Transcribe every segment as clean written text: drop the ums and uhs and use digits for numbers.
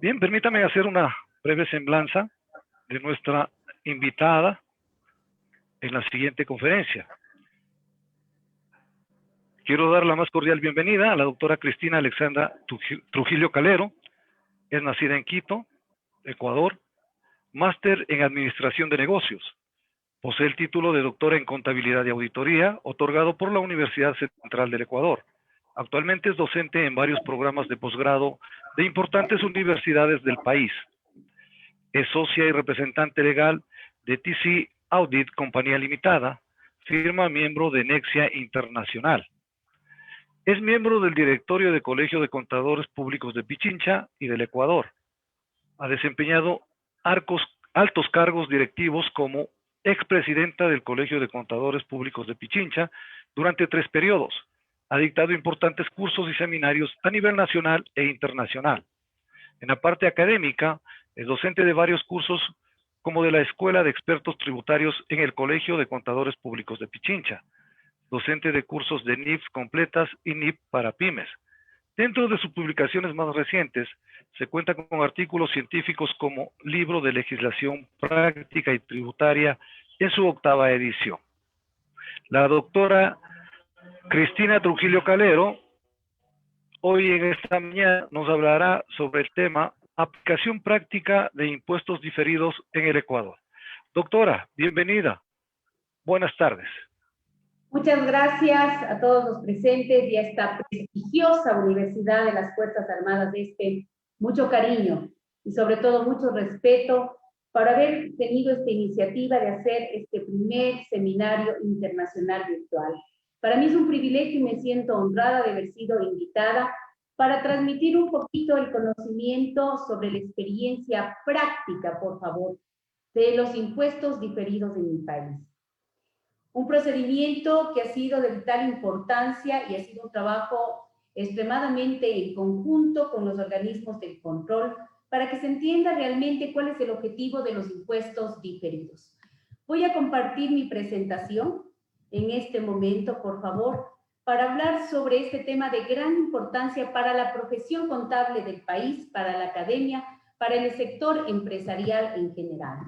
Bien, permítame hacer una breve semblanza de nuestra invitada en la siguiente conferencia. Quiero dar la más cordial bienvenida a la doctora Cristina Alexandra Trujillo Calero. Es nacida en Quito, Ecuador, máster en Administración de Negocios. Posee el título de doctora en Contabilidad y Auditoría, otorgado por la Universidad Central del Ecuador. Actualmente es docente en varios programas de posgrado de importantes universidades del país. Es socia y representante legal de TC Audit Compañía Limitada, firma miembro de Nexia Internacional. Es miembro del directorio del Colegio de Contadores Públicos de Pichincha y del Ecuador. Ha desempeñado altos cargos directivos como expresidenta del Colegio de Contadores Públicos de Pichincha durante 3 periodos. Ha dictado importantes cursos y seminarios a nivel nacional e internacional. En la parte académica, es docente de varios cursos como de la Escuela de Expertos Tributarios en el Colegio de Contadores Públicos de Pichincha, docente de cursos de NIF completas y NIF para pymes. Dentro de sus publicaciones más recientes, se cuenta con artículos científicos como Libro de Legislación Práctica y Tributaria en su 8ª edición. La doctora Cristina Trujillo Calero, hoy en esta mañana nos hablará sobre el tema aplicación práctica de impuestos diferidos en el Ecuador. Doctora, bienvenida. Buenas tardes. Muchas gracias a todos los presentes y a esta prestigiosa Universidad de las Fuerzas Armadas de Este. Mucho cariño y sobre todo mucho respeto por haber tenido esta iniciativa de hacer este primer seminario internacional virtual. Para mí es un privilegio y me siento honrada de haber sido invitada para transmitir un poquito el conocimiento sobre la experiencia práctica, por favor, de los impuestos diferidos en mi país. Un procedimiento que ha sido de vital importancia y ha sido un trabajo extremadamente en conjunto con los organismos del control para que se entienda realmente cuál es el objetivo de los impuestos diferidos. Voy a compartir mi presentación en este momento, por favor, para hablar sobre este tema de gran importancia para la profesión contable del país, para la academia, para el sector empresarial en general.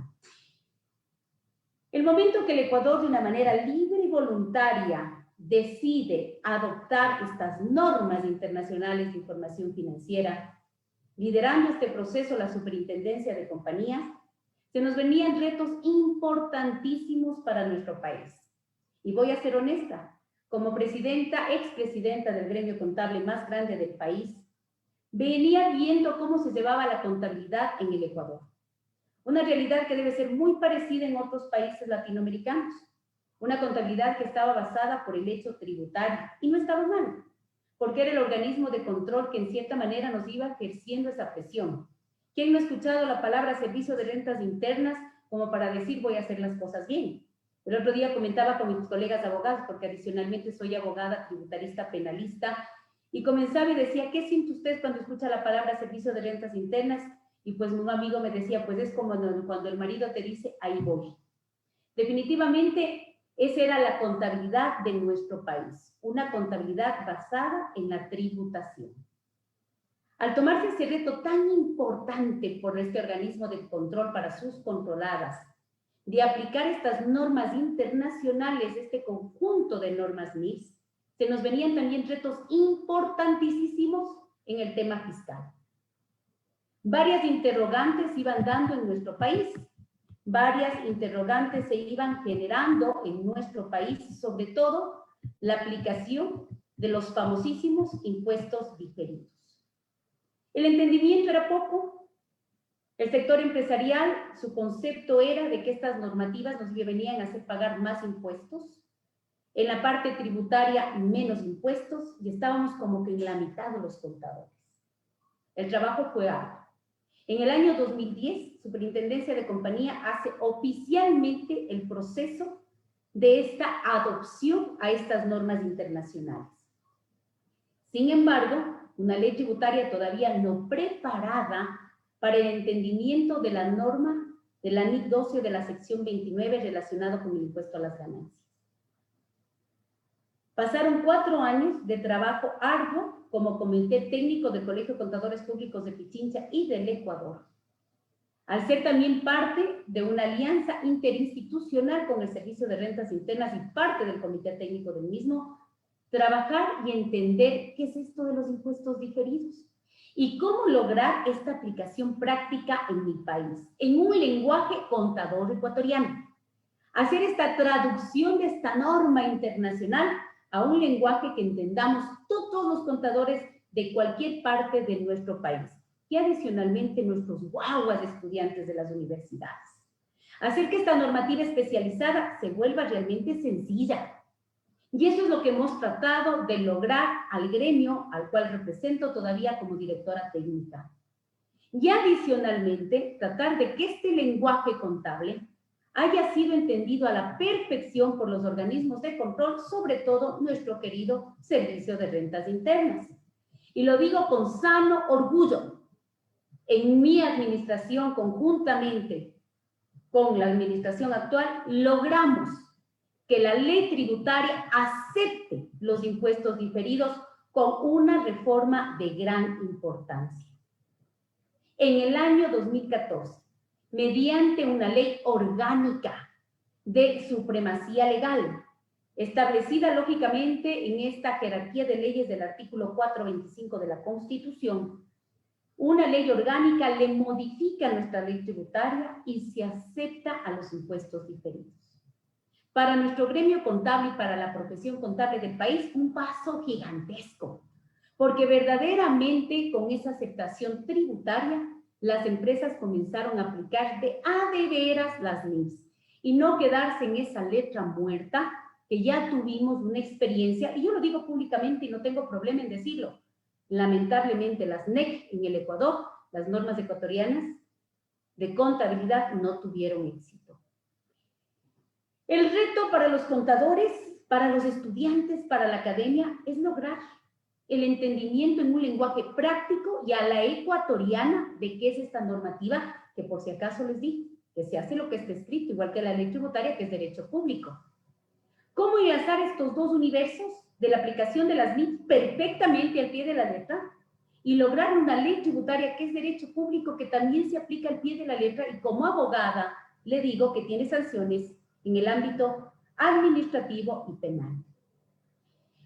El momento que el Ecuador, de una manera libre y voluntaria, decide adoptar estas normas internacionales de información financiera, liderando este proceso la Superintendencia de Compañías, se nos venían retos importantísimos para nuestro país. Y voy a ser honesta, como expresidenta del gremio contable más grande del país, venía viendo cómo se llevaba la contabilidad en el Ecuador. Una realidad que debe ser muy parecida en otros países latinoamericanos. Una contabilidad que estaba basada por el hecho tributario. Y no estaba mal, porque era el organismo de control que en cierta manera nos iba ejerciendo esa presión. ¿Quién no ha escuchado la palabra servicio de rentas internas como para decir voy a hacer las cosas bien? El otro día comentaba con mis colegas abogados, porque adicionalmente soy abogada, tributarista, penalista, y comenzaba y decía, ¿qué siente usted cuando escucha la palabra servicio de rentas internas? Y pues un amigo me decía, pues es como cuando el marido te dice, ahí voy. Definitivamente, esa era la contabilidad de nuestro país, una contabilidad basada en la tributación. Al tomarse ese reto tan importante por este organismo de control para sus controladas, de aplicar estas normas internacionales, este conjunto de normas NIFs, se nos venían también retos importantísimos en el tema fiscal. Varias interrogantes iban dando en nuestro país, varias interrogantes se iban generando en nuestro país, sobre todo la aplicación de los famosísimos impuestos diferidos. El entendimiento era poco. El sector empresarial, su concepto era de que estas normativas nos venían a hacer pagar más impuestos, en la parte tributaria menos impuestos, y estábamos como que en la mitad de los contadores. El trabajo fue arduo. En el año 2010, Superintendencia de Compañía hace oficialmente el proceso de esta adopción a estas normas internacionales. Sin embargo, una ley tributaria todavía no preparada para el entendimiento de la norma de la NIC 12 de la sección 29 relacionado con el impuesto a las ganancias. Pasaron 4 años de trabajo arduo como comité técnico del Colegio de Contadores Públicos de Pichincha y del Ecuador. Al ser también parte de una alianza interinstitucional con el Servicio de Rentas Internas y parte del comité técnico del mismo, trabajar y entender qué es esto de los impuestos diferidos y cómo lograr esta aplicación práctica en mi país, en un lenguaje contador ecuatoriano. Hacer esta traducción de esta norma internacional a un lenguaje que entendamos todos los contadores de cualquier parte de nuestro país y adicionalmente nuestros guaguas estudiantes de las universidades. Hacer que esta normativa especializada se vuelva realmente sencilla. Y eso es lo que hemos tratado de lograr al gremio al cual represento todavía como directora técnica. Y adicionalmente, tratar de que este lenguaje contable haya sido entendido a la perfección por los organismos de control, sobre todo nuestro querido Servicio de Rentas Internas. Y lo digo con sano orgullo. En mi administración, conjuntamente con la administración actual, logramos que la ley tributaria acepte los impuestos diferidos con una reforma de gran importancia. En el año 2014, mediante una ley orgánica de supremacía legal, establecida lógicamente en esta jerarquía de leyes del artículo 425 de la Constitución, una ley orgánica le modifica nuestra ley tributaria y se acepta a los impuestos diferidos. Para nuestro gremio contable y para la profesión contable del país, un paso gigantesco, porque verdaderamente con esa aceptación tributaria, las empresas comenzaron a aplicar de veras las NIFs y no quedarse en esa letra muerta que ya tuvimos una experiencia, y yo lo digo públicamente y no tengo problema en decirlo. Lamentablemente las NEC en el Ecuador, las normas ecuatorianas de contabilidad no tuvieron éxito. El reto para los contadores, para los estudiantes, para la academia, es lograr el entendimiento en un lenguaje práctico y a la ecuatoriana de qué es esta normativa, que por si acaso les di, que se hace lo que está escrito, igual que la ley tributaria, que es derecho público. ¿Cómo enlazar estos dos universos de la aplicación de las NIF perfectamente al pie de la letra y lograr una ley tributaria que es derecho público que también se aplica al pie de la letra? Y como abogada le digo que tiene sanciones en el ámbito administrativo y penal.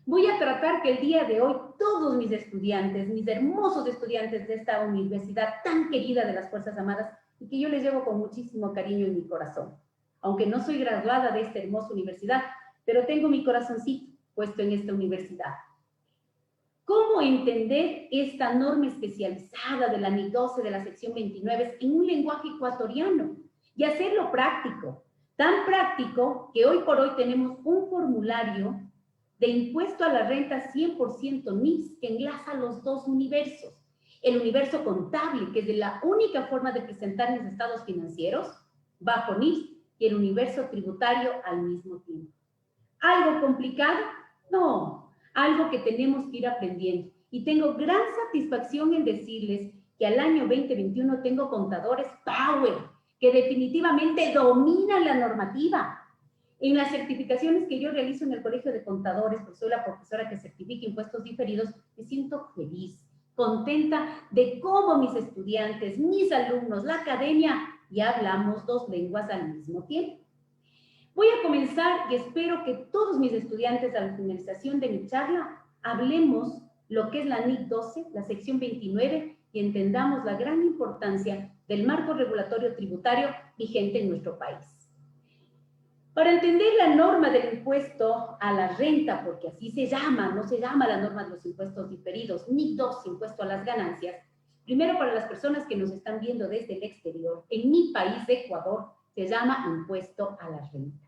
Voy a tratar que el día de hoy todos mis estudiantes, mis hermosos estudiantes de esta universidad tan querida de las Fuerzas Armadas y que yo les llevo con muchísimo cariño en mi corazón, aunque no soy graduada de esta hermosa universidad, pero tengo mi corazoncito puesto en esta universidad. ¿Cómo entender esta norma especializada de la NIC 12 de la sección 29 en un lenguaje ecuatoriano y hacerlo práctico? Tan práctico que hoy por hoy tenemos un formulario de impuesto a la renta 100% NIF que enlaza los dos universos. El universo contable, que es de la única forma de presentar mis estados financieros, bajo NIF, y el universo tributario al mismo tiempo. ¿Algo complicado? No, algo que tenemos que ir aprendiendo. Y tengo gran satisfacción en decirles que al año 2021 tengo contadores power, que definitivamente dominan la normativa. En las certificaciones que yo realizo en el Colegio de Contadores, porque soy la profesora que certifica impuestos diferidos, me siento feliz, contenta de cómo mis estudiantes, mis alumnos, la academia, ya hablamos dos lenguas al mismo tiempo. Voy a comenzar y espero que todos mis estudiantes a la finalización de mi charla hablemos lo que es la NIC 12, la sección 29, y entendamos la gran importancia del marco regulatorio tributario vigente en nuestro país. Para entender la norma del impuesto a la renta, porque así se llama, no se llama la norma de los impuestos diferidos, NIC 12, impuesto a las ganancias, primero para las personas que nos están viendo desde el exterior, en mi país, Ecuador, se llama impuesto a la renta.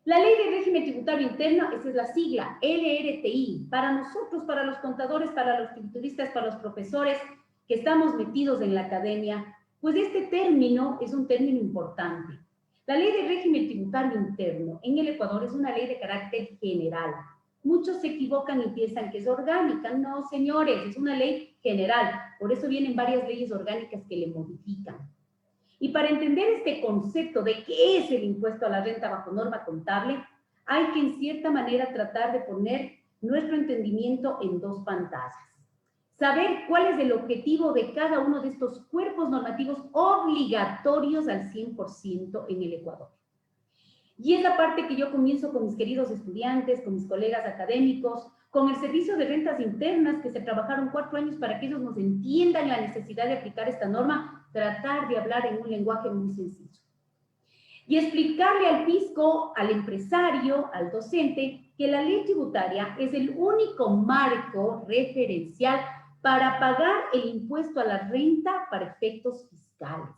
La Ley de Régimen Tributario Interno, esa es la sigla, LRTI, para nosotros, para los contadores, para los tributaristas, para los profesores que estamos metidos en la academia, pues este término es un término importante. La Ley de Régimen Tributario Interno en el Ecuador es una ley de carácter general. Muchos se equivocan y piensan que es orgánica. No, señores, es una ley general. Por eso vienen varias leyes orgánicas que le modifican. Y para entender este concepto de qué es el impuesto a la renta bajo norma contable, hay que en cierta manera tratar de poner nuestro entendimiento en dos pantallas. Saber cuál es el objetivo de cada uno de estos cuerpos normativos obligatorios al 100% en el Ecuador. Y es la parte que yo comienzo con mis queridos estudiantes, con mis colegas académicos, con el servicio de rentas internas que se trabajaron 4 años para que ellos nos entiendan la necesidad de aplicar esta norma, tratar de hablar en un lenguaje muy sencillo. Y explicarle al fisco, al empresario, al docente, que la ley tributaria es el único marco referencial para pagar el impuesto a la renta para efectos fiscales.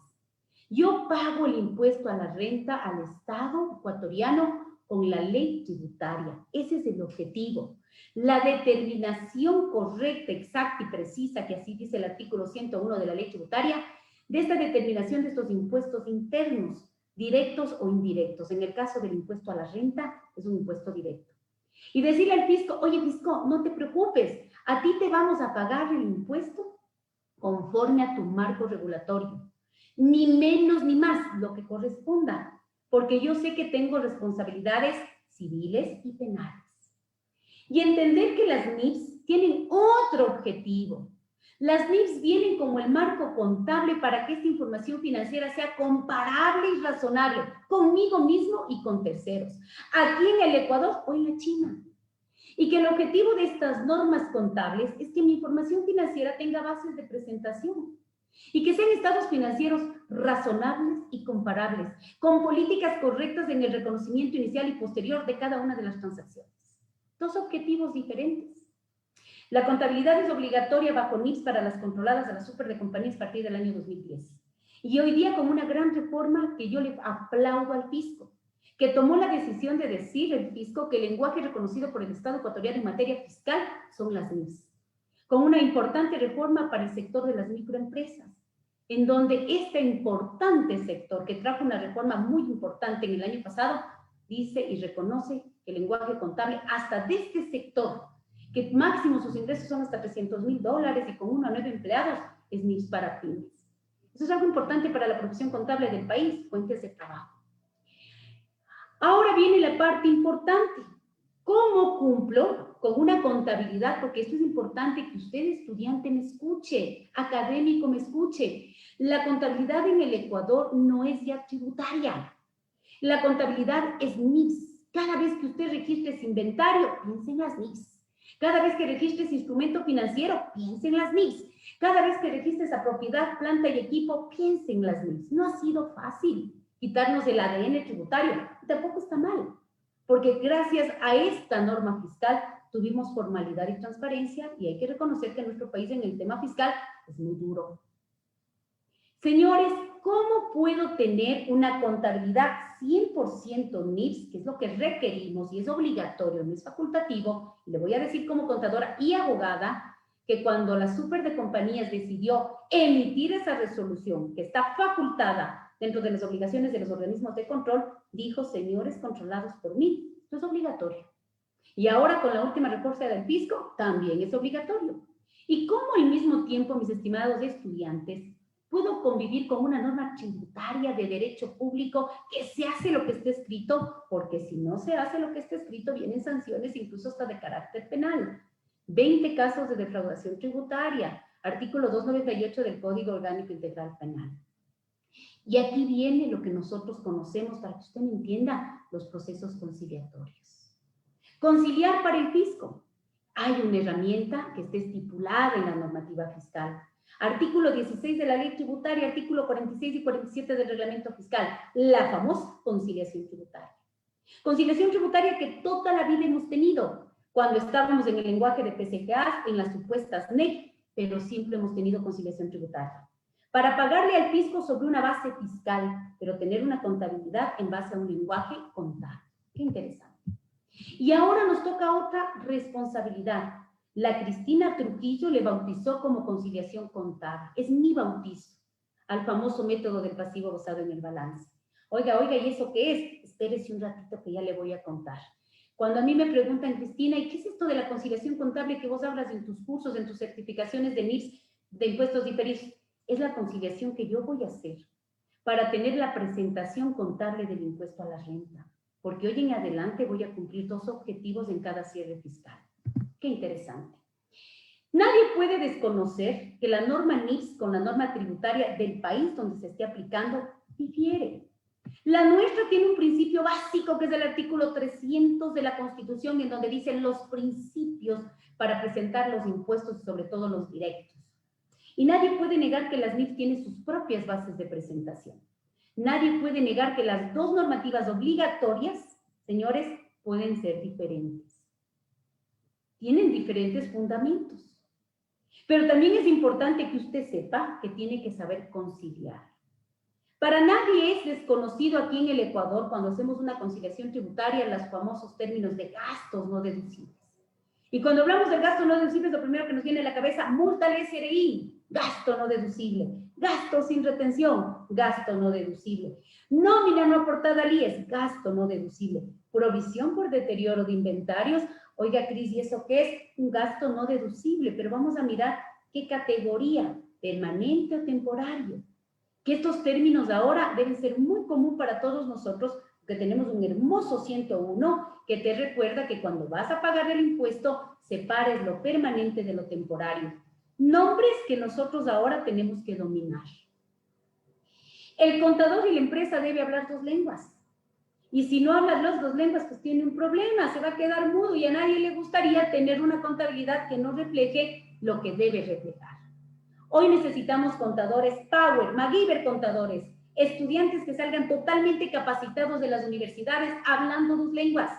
Yo pago el impuesto a la renta al Estado ecuatoriano con la ley tributaria. Ese es el objetivo. La determinación correcta, exacta y precisa, que así dice el artículo 101 de la ley tributaria, de esta determinación de estos impuestos internos, directos o indirectos. En el caso del impuesto a la renta, es un impuesto directo. Y decirle al fisco, oye fisco, no te preocupes, a ti te vamos a pagar el impuesto conforme a tu marco regulatorio. Ni menos ni más, lo que corresponda, porque yo sé que tengo responsabilidades civiles y penales. Y entender que las NIFs tienen otro objetivo. Las NIFs vienen como el marco contable para que esta información financiera sea comparable y razonable conmigo mismo y con terceros, aquí en el Ecuador o en la China. Y que el objetivo de estas normas contables es que mi información financiera tenga bases de presentación y que sean estados financieros razonables y comparables, con políticas correctas en el reconocimiento inicial y posterior de cada una de las transacciones. Dos objetivos diferentes. La contabilidad es obligatoria bajo NIFs para las controladas a las super de compañías a partir del año 2010. Y hoy día con una gran reforma que yo le aplaudo al fisco, que tomó la decisión de decir el fisco que el lenguaje reconocido por el Estado ecuatoriano en materia fiscal son las NIFs, con una importante reforma para el sector de las microempresas, en donde este importante sector, que trajo una reforma muy importante en el año pasado, dice y reconoce el lenguaje contable hasta de este sector, que máximo sus ingresos son hasta $300,000 y con 1 a 9 empleados, es NIFs para pymes. Eso es algo importante para la profesión contable del país, fuentes de trabajo. Ahora viene la parte importante. ¿Cómo cumplo con una contabilidad? Porque esto es importante que usted, estudiante, me escuche, académico, me escuche. La contabilidad en el Ecuador no es ya tributaria. La contabilidad es NIFs. Cada vez que usted registre ese inventario, piense en las NIFs. Cada vez que registre ese instrumento financiero, piense en las NIFs. Cada vez que registre esa propiedad, planta y equipo, piense en las NIFs. No ha sido fácil quitarnos el ADN tributario. Tampoco está mal, porque gracias a esta norma fiscal tuvimos formalidad y transparencia, y hay que reconocer que nuestro país en el tema fiscal es muy duro. Señores, ¿cómo puedo tener una contabilidad 100% NIFs, que es lo que requerimos y es obligatorio, no es facultativo? Y le voy a decir como contadora y abogada que cuando la super de compañías decidió emitir esa resolución que está facultada dentro de las obligaciones de los organismos de control, dijo, señores controlados por mí, esto es obligatorio. Y ahora con la última reforma del fisco, también es obligatorio. ¿Y cómo al mismo tiempo, mis estimados estudiantes, puedo convivir con una norma tributaria de derecho público que se hace lo que esté escrito? Porque si no se hace lo que esté escrito, vienen sanciones incluso hasta de carácter penal. 20 casos de defraudación tributaria, artículo 298 del Código Orgánico Integral Penal. Y aquí viene lo que nosotros conocemos, para que usted me entienda, los procesos conciliatorios. Conciliar para el fisco. Hay una herramienta que está estipulada en la normativa fiscal. Artículo 16 de la ley tributaria, artículo 46 y 47 del reglamento fiscal, la famosa conciliación tributaria. Conciliación tributaria que toda la vida hemos tenido, cuando estábamos en el lenguaje de PCGA, en las supuestas NEC, pero siempre hemos tenido conciliación tributaria. Para pagarle al fisco sobre una base fiscal, pero tener una contabilidad en base a un lenguaje contable. Qué interesante. Y ahora nos toca otra responsabilidad. La Cristina Trujillo le bautizó como conciliación contable. Es mi bautizo al famoso método del pasivo basado en el balance. Oiga, ¿y eso qué es? Espérese un ratito que ya le voy a contar. Cuando a mí me preguntan, Cristina, ¿y qué es esto de la conciliación contable que vos hablas en tus cursos, en tus certificaciones de NIFs, de impuestos diferidos? Es la conciliación que yo voy a hacer para tener la presentación contable del impuesto a la renta. porque hoy en adelante voy a cumplir 2 objetivos en cada cierre fiscal. Qué interesante. Nadie puede desconocer que la norma NIPS con la norma tributaria del país donde se esté aplicando difiere. La nuestra tiene un principio básico que es el artículo 300 de la Constitución, en donde dicen los principios para presentar los impuestos y sobre todo los directos. Y nadie puede negar que las NIPS tienen sus propias bases de presentación. Nadie puede negar que las 2 normativas obligatorias, señores, pueden ser diferentes. Tienen diferentes fundamentos. Pero también es importante que usted sepa que tiene que saber conciliar. Para nadie es desconocido aquí en el Ecuador, cuando hacemos una conciliación tributaria, los famosos términos de gastos no deducibles. Y cuando hablamos de gastos no deducibles, lo primero que nos viene a la cabeza, multa al SRI, gasto no deducible, gasto sin retención, gasto no deducible, nómina no aportada al IES, gasto no deducible, provisión por deterioro de inventarios. Oiga, Cris, ¿y eso qué es? Un gasto no deducible, pero vamos a mirar qué categoría, permanente o temporario. Que estos términos ahora deben ser muy común para todos nosotros, porque tenemos un hermoso 101 que te recuerda que cuando vas a pagar el impuesto, separes lo permanente de lo temporario. Nombres que nosotros ahora tenemos que dominar. El contador y la empresa debe hablar 2 lenguas. Y si no hablas las 2 lenguas, pues tiene un problema, se va a quedar mudo y a nadie le gustaría tener una contabilidad que no refleje lo que debe reflejar. Hoy necesitamos contadores Power, MacGyver contadores, estudiantes que salgan totalmente capacitados de las universidades hablando 2 lenguas.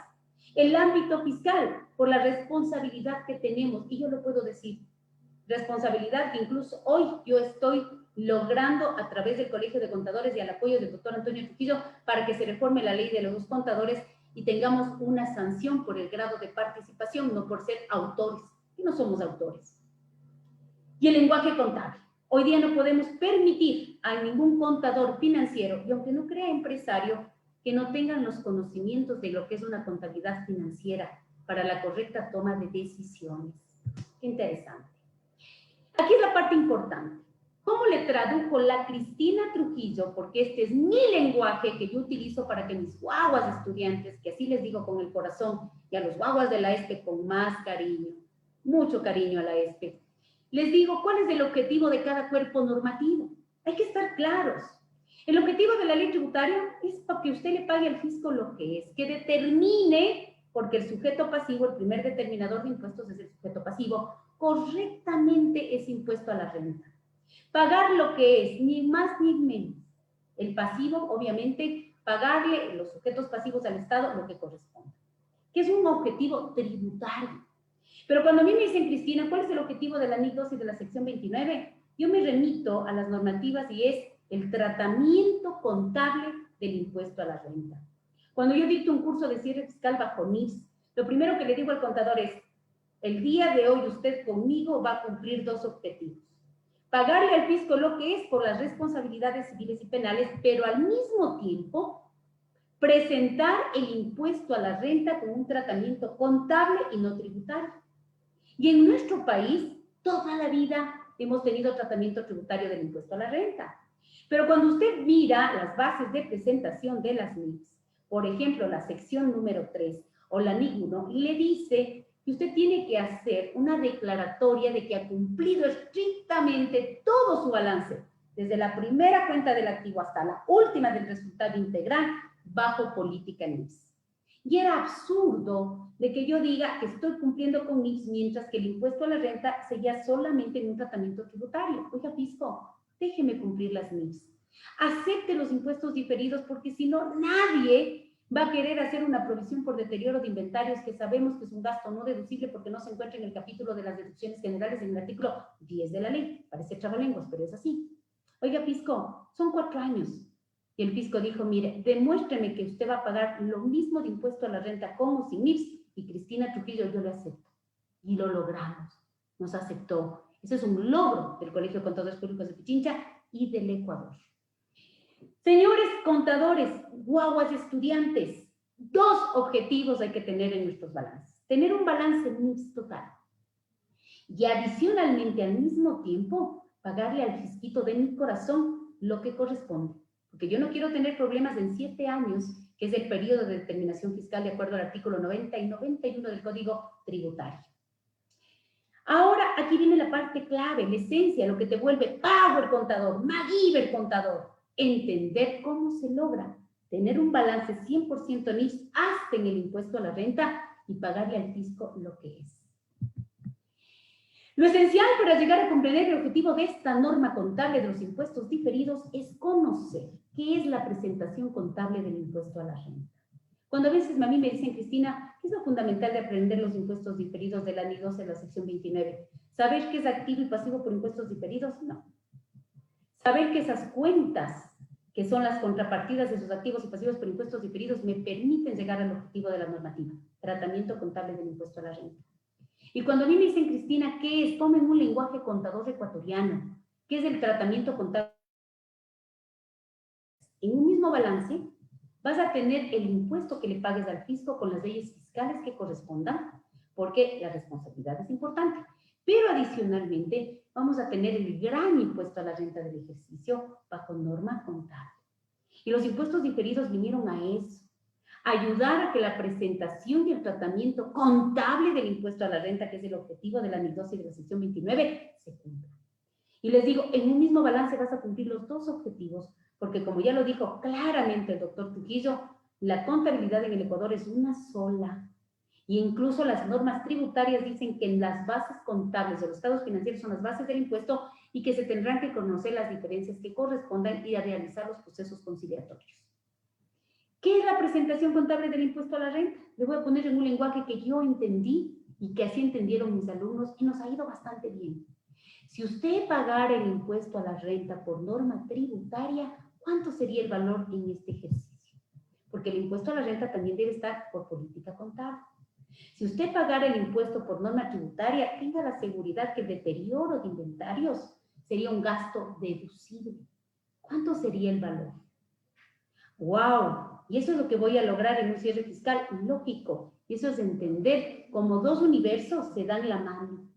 El ámbito fiscal, por la responsabilidad que tenemos, y yo lo puedo decir, responsabilidad que incluso hoy yo estoy logrando a través del Colegio de Contadores y al apoyo del doctor Antonio Trujillo para que se reforme la ley de los contadores y tengamos una sanción por el grado de participación, no por ser autores, que no somos autores. Y el lenguaje contable. Hoy día no podemos permitir a ningún contador financiero, y aunque no crea empresario, que no tengan los conocimientos de lo que es una contabilidad financiera para la correcta toma de decisiones. Qué interesante. Aquí es la parte importante. ¿Cómo le tradujo la Cristina Trujillo? Porque este es mi lenguaje que yo utilizo para que mis guaguas estudiantes, que así les digo con el corazón, y a los guaguas de la ESPE con más cariño, mucho cariño a la ESPE, les digo cuál es el objetivo de cada cuerpo normativo. Hay que estar claros. El objetivo de la ley tributaria es para que usted le pague al fisco lo que es, que determine, porque el sujeto pasivo, el primer determinador de impuestos es el sujeto pasivo, correctamente ese impuesto a la renta. Pagar lo que es, ni más ni menos. El pasivo, obviamente, pagarle los sujetos pasivos al Estado lo que corresponde, que es un objetivo tributario. Pero cuando a mí me dicen, Cristina, ¿cuál es el objetivo de la NIC 2 y de la sección 29? Yo me remito a las normativas y es el tratamiento contable del impuesto a la renta. Cuando yo dicto un curso de cierre fiscal bajo NIPS, lo primero que le digo al contador es, el día de hoy usted conmigo va a cumplir 2 objetivos. Pagarle al fisco lo que es por las responsabilidades civiles y penales, pero al mismo tiempo presentar el impuesto a la renta con un tratamiento contable y no tributario. Y en nuestro país, toda la vida hemos tenido tratamiento tributario del impuesto a la renta. Pero cuando usted mira las bases de presentación de las NIPS, por ejemplo, la sección número 3 o la NIC 1, le dice que usted tiene que hacer una declaratoria de que ha cumplido estrictamente todo su balance, desde la primera cuenta del activo hasta la última del resultado integral, bajo política NIPS. Y era absurdo de que yo diga que estoy cumpliendo con NIPS mientras que el impuesto a la renta seguía solamente en un tratamiento tributario. Oiga, fisco, déjeme cumplir las NIPS. Acepte los impuestos diferidos porque si no, nadie va a querer hacer una provisión por deterioro de inventarios que sabemos que es un gasto no deducible porque no se encuentra en el capítulo de las deducciones generales en el artículo 10 de la ley. Parece trabalenguas, pero es así. Oiga, fisco, son 4 años. Y el fisco dijo, mire, demuéstreme que usted va a pagar lo mismo de impuesto a la renta con o sin NIPS. Y Cristina Trujillo, yo le acepto. Y lo logramos. Nos aceptó. Ese es un logro del Colegio de Contadores Públicos de Pichincha y del Ecuador. Señores contadores, guaguas estudiantes, 2 objetivos hay que tener en nuestros balances. Tener un balance NIPS total. Y adicionalmente, al mismo tiempo, pagarle al fisquito de mi corazón lo que corresponde. Porque yo no quiero tener problemas en 7 años que es el periodo de determinación fiscal de acuerdo al artículo 90 y 91 del Código Tributario. Ahora, aquí viene la parte clave, la esencia, lo que te vuelve Power Contador, MacGyver Contador. Entender cómo se logra tener un balance 100% NIF hasta en el impuesto a la renta y pagarle al fisco lo que es. Lo esencial para llegar a comprender el objetivo de esta norma contable de los impuestos diferidos es conocer qué es la presentación contable del impuesto a la renta. Cuando a veces a mí me dicen, Cristina, ¿qué es lo fundamental de aprender los impuestos diferidos de la NI 12 de la sección 29? ¿Saber qué es activo y pasivo por impuestos diferidos? No. Saber que esas cuentas, que son las contrapartidas de sus activos y pasivos por impuestos diferidos, me permiten llegar al objetivo de la normativa, tratamiento contable del impuesto a la renta. Y cuando a mí me dicen, Cristina, ¿qué es? Tomen un lenguaje contador ecuatoriano. ¿Qué es el tratamiento contable? En un mismo balance, vas a tener el impuesto que le pagues al fisco con las leyes fiscales que correspondan, porque la responsabilidad es importante. Pero adicionalmente, vamos a tener el gran impuesto a la renta del ejercicio bajo norma contable. Y los impuestos diferidos vinieron a eso. Ayudar a que la presentación y el tratamiento contable del impuesto a la renta, que es el objetivo de la NIC 12 y de la sección 29, se cumpla. Y les digo, en un mismo balance vas a cumplir los dos objetivos, porque como ya lo dijo claramente el doctor Trujillo, la contabilidad en el Ecuador es una sola. Y incluso las normas tributarias dicen que en las bases contables de los estados financieros son las bases del impuesto y que se tendrán que conocer las diferencias que correspondan y a realizar los procesos conciliatorios. ¿Qué es la presentación contable del impuesto a la renta? Le voy a poner en un lenguaje que yo entendí y que así entendieron mis alumnos y nos ha ido bastante bien. Si usted pagara el impuesto a la renta por norma tributaria, ¿cuánto sería el valor en este ejercicio? Porque el impuesto a la renta también debe estar por política contable. Si usted pagara el impuesto por norma tributaria, tenga la seguridad que el deterioro de inventarios sería un gasto deducible. ¿Cuánto sería el valor? ¡Wow! Y eso es lo que voy a lograr en un cierre fiscal lógico. Y eso es entender cómo dos universos se dan la mano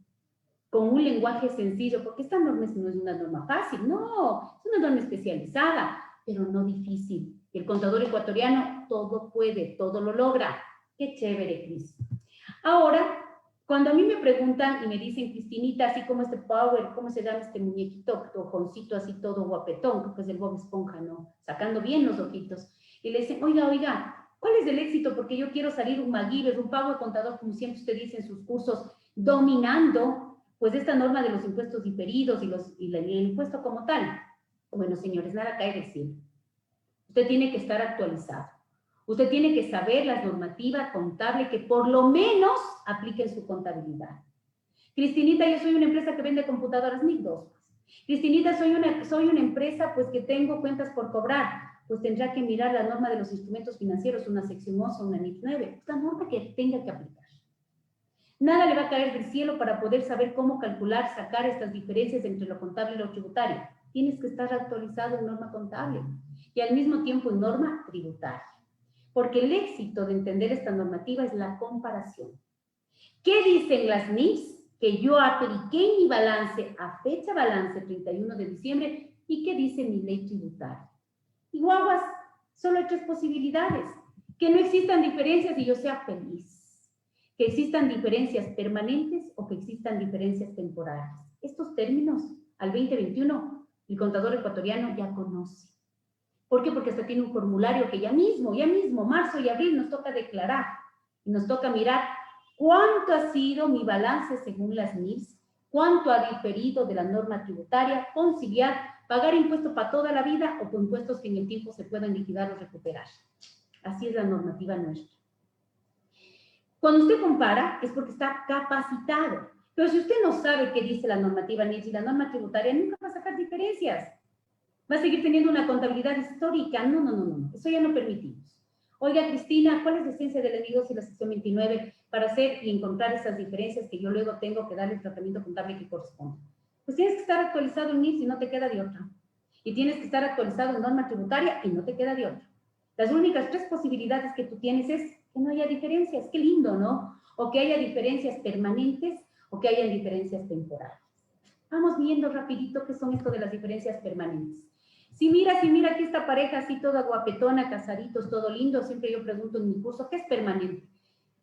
con un lenguaje sencillo, porque esta norma no es una norma fácil, no, es una norma especializada, pero no difícil. Y el contador ecuatoriano todo puede, todo lo logra. ¡Qué chévere, Cris! Ahora, cuando a mí me preguntan y me dicen, Cristinita, así como este Power, ¿cómo se llama este muñequito, ojoncito así todo guapetón? Que es el Bob Esponja, ¿no? Sacando bien los ojitos. Y le dicen, oiga, ¿cuál es el éxito? Porque yo quiero salir un MacGyver, un Power Contador, como siempre usted dice en sus cursos, dominando, pues, esta norma de los impuestos diferidos y el impuesto como tal. Bueno, señores, nada cae del cielo. Usted tiene que estar actualizado. Usted tiene que saber las normativas contables que por lo menos apliquen su contabilidad. Cristinita, yo soy una empresa que vende computadoras NIC 2. Cristinita, soy una empresa pues que tengo cuentas por cobrar. Pues tendrá que mirar la norma de los instrumentos financieros, una sección 11, una NIC 9. La norma que tenga que aplicar. Nada le va a caer del cielo para poder saber cómo calcular, sacar estas diferencias entre lo contable y lo tributario. Tienes que estar actualizado en norma contable y al mismo tiempo en norma tributaria. Porque el éxito de entender esta normativa es la comparación. ¿Qué dicen las NIFs? Que yo apliqué en mi balance a fecha balance 31 de diciembre y qué dice mi ley tributaria. Y guaguas, solo hay tres posibilidades. Que no existan diferencias y yo sea feliz. Que existan diferencias permanentes o que existan diferencias temporales. Estos términos, al 2021, el contador ecuatoriano ya conoce. ¿Por qué? Porque hasta tiene un formulario que ya mismo, marzo y abril nos toca declarar. Y nos toca mirar cuánto ha sido mi balance según las NIFs, cuánto ha diferido de la norma tributaria, conciliar, pagar impuestos para toda la vida o con impuestos que en el tiempo se puedan liquidar o recuperar. Así es la normativa nuestra. Cuando usted compara es porque está capacitado. Pero si usted no sabe qué dice la normativa NIFs y la norma tributaria, nunca va a sacar diferencias. Va a seguir teniendo una contabilidad histórica. No. Eso ya no permitimos. Oiga, Cristina, ¿cuál es la esencia de la NIC 12 y la sección 29 para hacer y encontrar esas diferencias que yo luego tengo que darle el tratamiento contable que corresponde? Pues tienes que estar actualizado en NIFs y no te queda de otra. Y tienes que estar actualizado en norma tributaria y no te queda de otra. Las únicas tres posibilidades que tú tienes es que no haya diferencias. Qué lindo, ¿no? O que haya diferencias permanentes o que haya diferencias temporales. Vamos viendo rapidito qué son esto de las diferencias permanentes. Si mira aquí esta pareja así toda guapetona, casaditos, todo lindo, siempre yo pregunto en mi curso, ¿qué es permanente?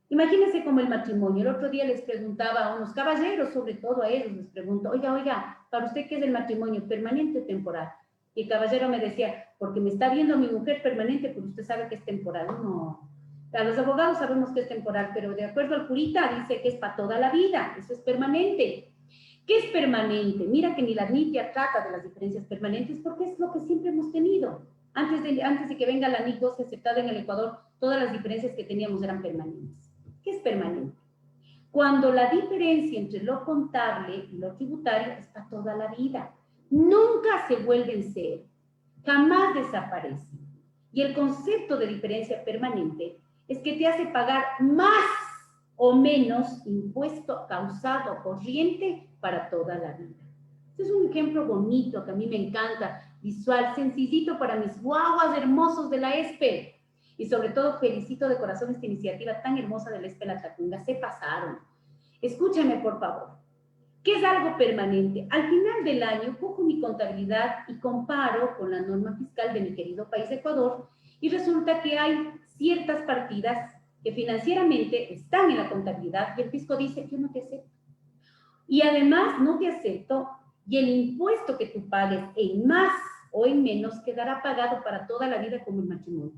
Imagínense como el matrimonio. El otro día les preguntaba a unos caballeros, sobre todo a ellos, les pregunto, oiga, ¿para usted qué es el matrimonio? ¿Permanente o temporal? Y el caballero me decía, porque me está viendo mi mujer permanente, pero usted sabe que es temporal. No, a los abogados sabemos que es temporal, pero de acuerdo al curita dice que es para toda la vida, eso es permanente. ¿Qué es permanente? Mira que ni la NIT trata de las diferencias permanentes porque es lo que siempre hemos tenido. Antes de que venga la NIT 2 aceptada en el Ecuador, todas las diferencias que teníamos eran permanentes. ¿Qué es permanente? Cuando la diferencia entre lo contable y lo tributario es para toda la vida. Nunca se vuelven cero. Jamás desaparecen. Y el concepto de diferencia permanente es que te hace pagar más o menos impuesto causado corriente para toda la vida. Este es un ejemplo bonito que a mí me encanta, visual, sencillito para mis guaguas hermosos de la ESPE. Y sobre todo felicito de corazón esta iniciativa tan hermosa de la ESPE La Tacunga. Se pasaron. Escúchame, por favor. ¿Qué es algo permanente? Al final del año cojo mi contabilidad y comparo con la norma fiscal de mi querido país Ecuador y resulta que hay ciertas partidas que financieramente están en la contabilidad y el fisco dice, yo no te acepto. Y además no te acepto y el impuesto que tú pagues en más o en menos quedará pagado para toda la vida como el matrimonio.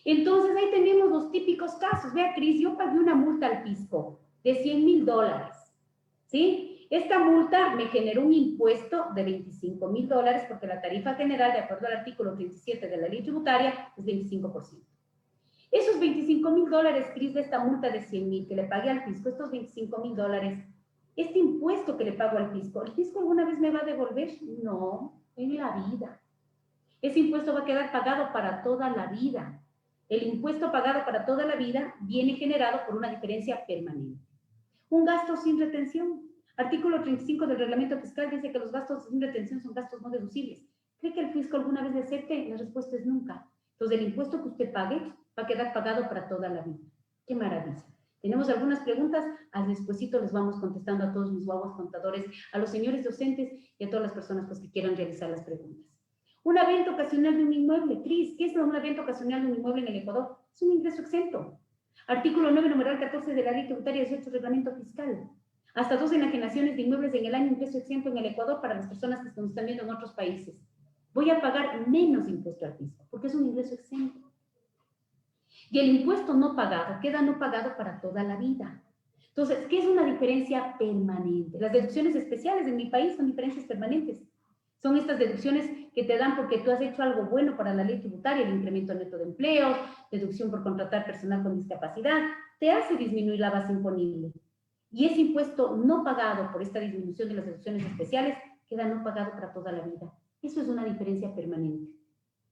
Entonces ahí tenemos los típicos casos. Vea, Cris, yo pagué una multa al fisco de $100,000, ¿sí? Esta multa me generó un impuesto de $25,000 porque la tarifa general, de acuerdo al artículo 37 de la ley tributaria, es 25%. Esos $25,000, Cris, de esta multa de 100,000 que le pagué al fisco, estos $25,000, este impuesto que le pago al fisco, ¿el fisco alguna vez me va a devolver? No, en la vida. Ese impuesto va a quedar pagado para toda la vida. El impuesto pagado para toda la vida viene generado por una diferencia permanente. Un gasto sin retención. Artículo 35 del reglamento fiscal dice que los gastos sin retención son gastos no deducibles. ¿Cree que el fisco alguna vez le acepte? La respuesta es nunca. Entonces, el impuesto que usted pague va a quedar pagado para toda la vida. ¡Qué maravilla! Tenemos algunas preguntas, al despuesito les vamos contestando a todos mis guaguas contadores, a los señores docentes y a todas las personas pues, que quieran realizar las preguntas. Una venta ocasional de un inmueble. Cris, ¿qué es una venta ocasional de un inmueble en el Ecuador? Es un ingreso exento. Artículo 9, numeral 14 de la Ley Tributaria 18, Reglamento Fiscal. Hasta 2 enajenaciones de inmuebles en el año, ingreso exento en el Ecuador para las personas que nos están viendo en otros países. Voy a pagar menos impuesto al fisco, porque es un ingreso exento. Y el impuesto no pagado queda no pagado para toda la vida. Entonces, ¿qué es una diferencia permanente? Las deducciones especiales en mi país son diferencias permanentes. Son estas deducciones que te dan porque tú has hecho algo bueno para la ley tributaria, el incremento neto de empleos, deducción por contratar personal con discapacidad, te hace disminuir la base imponible. Y ese impuesto no pagado por esta disminución de las deducciones especiales queda no pagado para toda la vida. Eso es una diferencia permanente.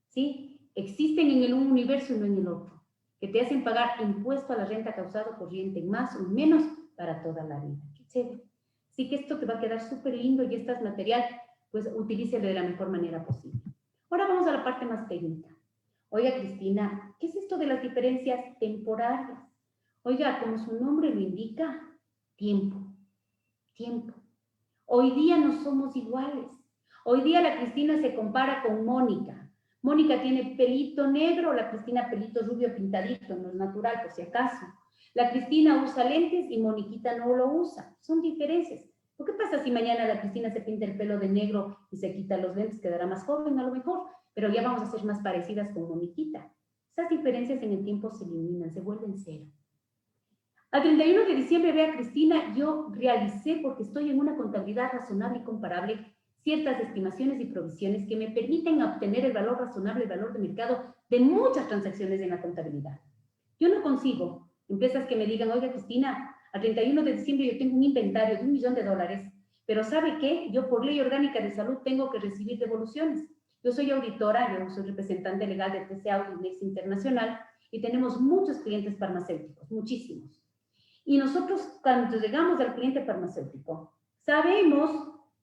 ¿Sí? Existen en el un universo y no en el otro, que te hacen pagar impuesto a la renta causado corriente en más o menos para toda la vida. Qué chévere. Así que esto te va a quedar súper lindo y este es material, pues utilícelo de la mejor manera posible. Ahora vamos a la parte más técnica. Oiga, Cristina, ¿qué es esto de las diferencias temporarias? Oiga, como su nombre lo indica, tiempo. Hoy día no somos iguales. Hoy día la Cristina se compara con Mónica. Mónica tiene pelito negro, la Cristina pelito rubio pintadito, no es natural, por si acaso. La Cristina usa lentes y Moniquita no lo usa. Son diferencias. ¿Qué pasa si mañana la Cristina se pinta el pelo de negro y se quita los lentes? Quedará más joven a lo mejor, pero ya vamos a ser más parecidas con Moniquita. Esas diferencias en el tiempo se eliminan, se vuelven cero. Al 31 de diciembre, vea Cristina, yo realicé, porque estoy en una contabilidad razonable y comparable, ciertas estimaciones y provisiones que me permiten obtener el valor razonable, el valor de mercado de muchas transacciones en la contabilidad. Yo no consigo empresas que me digan, oiga Cristina, al 31 de diciembre yo tengo un inventario de $1 millón, pero ¿sabe qué? Yo por ley orgánica de salud tengo que recibir devoluciones. Yo soy auditora, yo soy representante legal de TC Audit Internacional y tenemos muchos clientes farmacéuticos, muchísimos. Y nosotros cuando llegamos al cliente farmacéutico, sabemos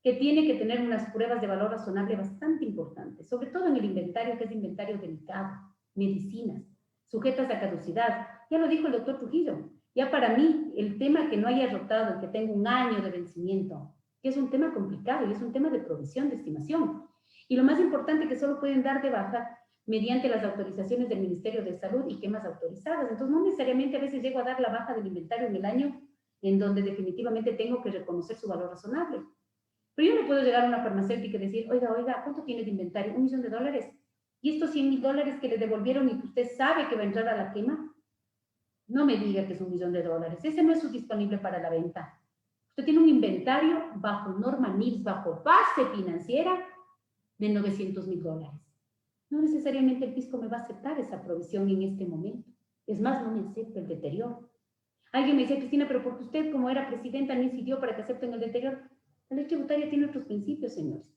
que tiene que tener unas pruebas de valor razonable bastante importantes, sobre todo en el inventario, que es inventario delicado, medicinas, sujetas a caducidad. Ya lo dijo el doctor Trujillo. Ya para mí, el tema que no haya rotado, que tenga un año de vencimiento, que es un tema complicado y es un tema de provisión, de estimación. Y lo más importante, que solo pueden dar de baja mediante las autorizaciones del Ministerio de Salud y quemas autorizadas. Entonces, no necesariamente a veces llego a dar la baja del inventario en el año en donde definitivamente tengo que reconocer su valor razonable. Pero yo no puedo llegar a una farmacéutica y decir, oiga, ¿cuánto tiene de inventario? $1 millón. Y estos $100.000 que le devolvieron y que usted sabe que va a entrar a la quema, no me diga que es $1 millón. Ese no es disponible para la venta. Usted tiene un inventario bajo norma NIPS, bajo base financiera de $900.000. No necesariamente el fisco me va a aceptar esa provisión en este momento. Es más, no me acepta el deterioro. Alguien me dice, Cristina, pero porque usted, como era presidenta, no incidió para que acepten el deterioro. La ley tributaria tiene otros principios, señores.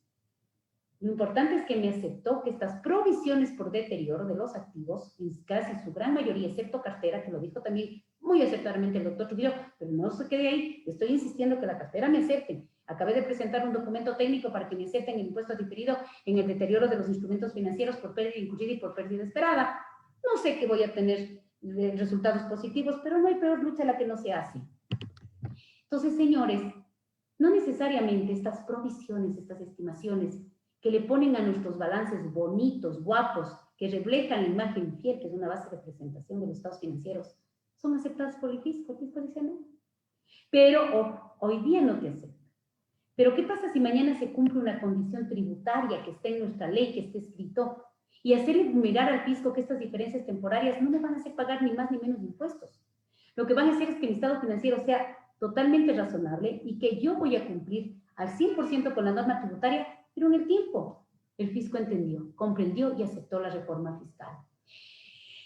Lo importante es que me aceptó que estas provisiones por deterioro de los activos, en casi su gran mayoría, excepto cartera, que lo dijo también muy acertadamente el doctor Trujillo, pero no se quede ahí, estoy insistiendo que la cartera me acepten. Acabé de presentar un documento técnico para que me acepten el impuesto diferido en el deterioro de los instrumentos financieros por pérdida incurrida y por pérdida esperada. No sé que voy a tener resultados positivos, pero no hay peor lucha la que no se hace. Entonces, señores, no necesariamente estas provisiones, estas estimaciones que le ponen a nuestros balances bonitos, guapos, que reflejan la imagen fiel, que es una base de presentación de los estados financieros, son aceptadas por el fisco. El fisco dice no. Pero hoy día no te acepta. Pero ¿qué pasa si mañana se cumple una condición tributaria que está en nuestra ley, que esté escrito, y hacerle mirar al fisco que estas diferencias temporarias no me van a hacer pagar ni más ni menos impuestos? Lo que van a hacer es que mi estado financiero sea totalmente razonable y que yo voy a cumplir al 100% con la norma tributaria, pero en el tiempo. El fisco entendió, comprendió y aceptó la reforma fiscal.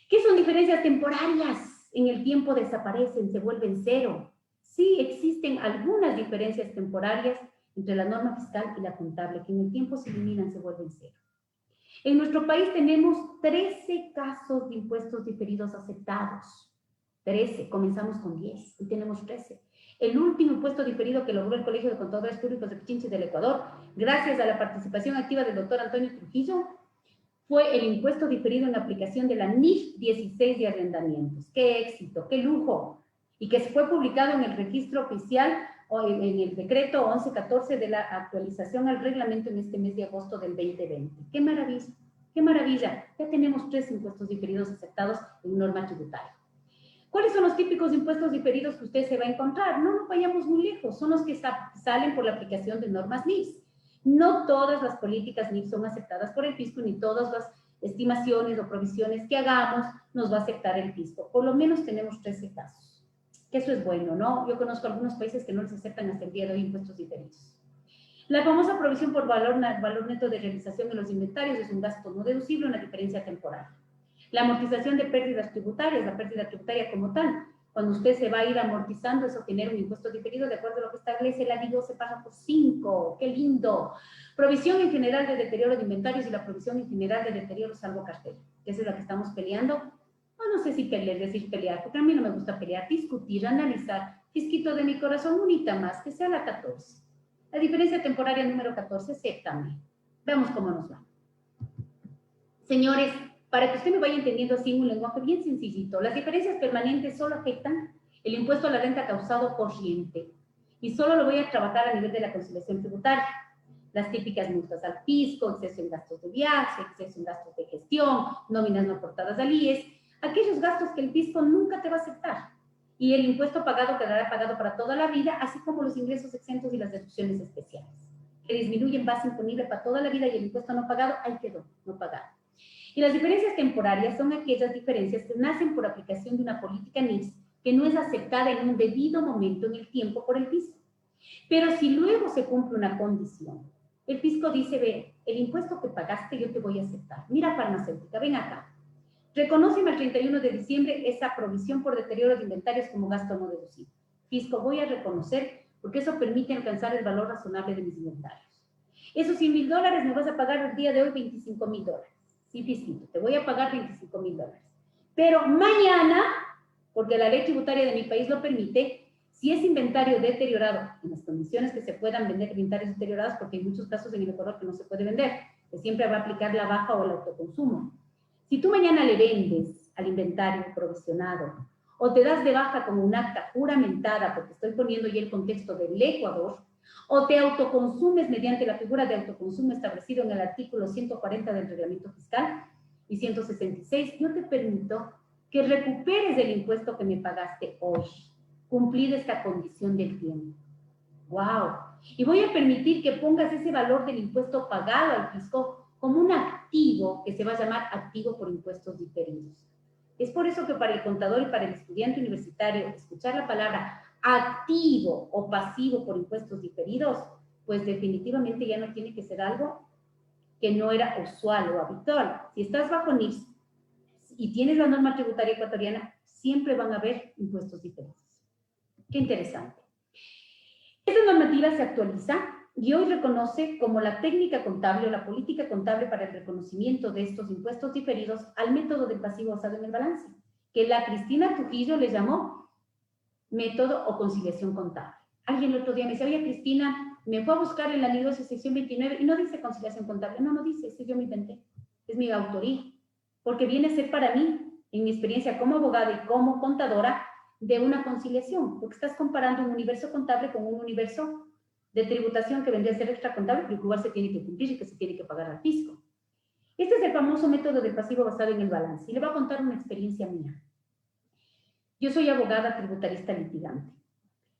¿Qué son diferencias temporarias? En el tiempo desaparecen, se vuelven cero. Sí existen algunas diferencias temporarias entre la norma fiscal y la contable, que en el tiempo se eliminan, se vuelven cero. En nuestro país tenemos 13 casos de impuestos diferidos aceptados. 13, comenzamos con 10 y tenemos 13. El último impuesto diferido que logró el Colegio de Contadores Públicos de Pichincha del Ecuador, gracias a la participación activa del doctor Antonio Trujillo, fue el impuesto diferido en la aplicación de la NIF 16 de arrendamientos. ¡Qué éxito! ¡Qué lujo! Y que fue publicado en el registro oficial o en el decreto 1114 de la actualización al reglamento en este mes de agosto del 2020. ¡Qué maravilla! ¡Qué maravilla! Ya tenemos 3 impuestos diferidos aceptados en norma tributaria. ¿Cuáles son los típicos impuestos diferidos que usted se va a encontrar? No vayamos muy lejos, son los que salen por la aplicación de normas NIFs. No todas las políticas NIF son aceptadas por el fisco, ni todas las estimaciones o provisiones que hagamos nos va a aceptar el fisco. Por lo menos tenemos 13 casos. Que eso es bueno, ¿no? Yo conozco algunos países que no les aceptan hasta el día de hoy impuestos diferidos. La famosa provisión por valor neto de realización de los inventarios es un gasto no deducible, una diferencia temporal. La amortización de pérdidas tributarias, la pérdida tributaria como tal, cuando usted se va a ir amortizando, eso genera un impuesto diferido de acuerdo a lo que establece la DIGO, se paga por 5. ¡Qué lindo! Provisión en general de deterioro de inventarios y la provisión en general de deterioro salvo cartera, que esa es la que estamos peleando. No sé si decir pelear, porque a mí no me gusta pelear, discutir, analizar. Fisquito de mi corazón, unita más, que sea la 14. La diferencia temporaria número 14, acéptame. Veamos cómo nos va. Señores, para que usted me vaya entendiendo así en un lenguaje bien sencillito, las diferencias permanentes solo afectan el impuesto a la renta causado corriente y solo lo voy a trabajar a nivel de la conciliación tributaria. Las típicas multas al fisco, exceso en gastos de viaje, exceso en gastos de gestión, nóminas no aportadas al IES, aquellos gastos que el fisco nunca te va a aceptar. Y el impuesto pagado quedará pagado para toda la vida, así como los ingresos exentos y las deducciones especiales, que disminuyen base imponible para toda la vida y el impuesto no pagado, ahí quedó, no pagado. Y las diferencias temporarias son aquellas diferencias que nacen por aplicación de una política NIFs que no es aceptada en un debido momento en el tiempo por el fisco. Pero si luego se cumple una condición, el fisco dice, ve, el impuesto que pagaste yo te voy a aceptar. Mira, farmacéutica, ven acá. Reconóceme el 31 de diciembre esa provisión por deterioro de inventarios como gasto no deducible. Fisco, voy a reconocer porque eso permite alcanzar el valor razonable de mis inventarios. Esos $100.000 me vas a pagar el día de hoy $25.000. Sí, fisquito, te voy a pagar $25.000. Pero mañana, porque la ley tributaria de mi país lo permite, si es inventario deteriorado, en las condiciones que se puedan vender inventarios deteriorados, porque hay muchos casos en el Ecuador que no se puede vender, que siempre va a aplicar la baja o el autoconsumo. Si tú mañana le vendes al inventario provisionado o te das de baja como un acta juramentada, porque estoy poniendo ya el contexto del Ecuador, o te autoconsumes mediante la figura de autoconsumo establecido en el artículo 140 del reglamento fiscal y 166, yo te permito que recuperes el impuesto que me pagaste hoy, cumplida esta condición del tiempo. ¡Wow! Y voy a permitir que pongas ese valor del impuesto pagado al fisco como un activo que se va a llamar activo por impuestos diferidos. Es por eso que para el contador y para el estudiante universitario, escuchar la palabra activo o pasivo por impuestos diferidos, pues definitivamente ya no tiene que ser algo que no era usual o habitual. Si estás bajo NIFS y tienes la norma tributaria ecuatoriana, siempre van a haber impuestos diferidos. Qué interesante. Esta normativa se actualiza y hoy reconoce como la técnica contable o la política contable para el reconocimiento de estos impuestos diferidos al método del pasivo basado en el balance, que la Cristina Trujillo le llamó método o conciliación contable. Alguien el otro día me decía, oye Cristina, me fue a buscar en la ley 12, sección 29 y no dice conciliación contable. No, no dice, eso yo me inventé. Es mi autoría, porque viene a ser para mí, en mi experiencia como abogada y como contadora, de una conciliación, porque estás comparando un universo contable con un universo de tributación que vendría a ser extracontable, pero que igual se tiene que cumplir y que se tiene que pagar al fisco. Este es el famoso método del pasivo basado en el balance. Y le voy a contar una experiencia mía. Yo soy abogada tributarista litigante.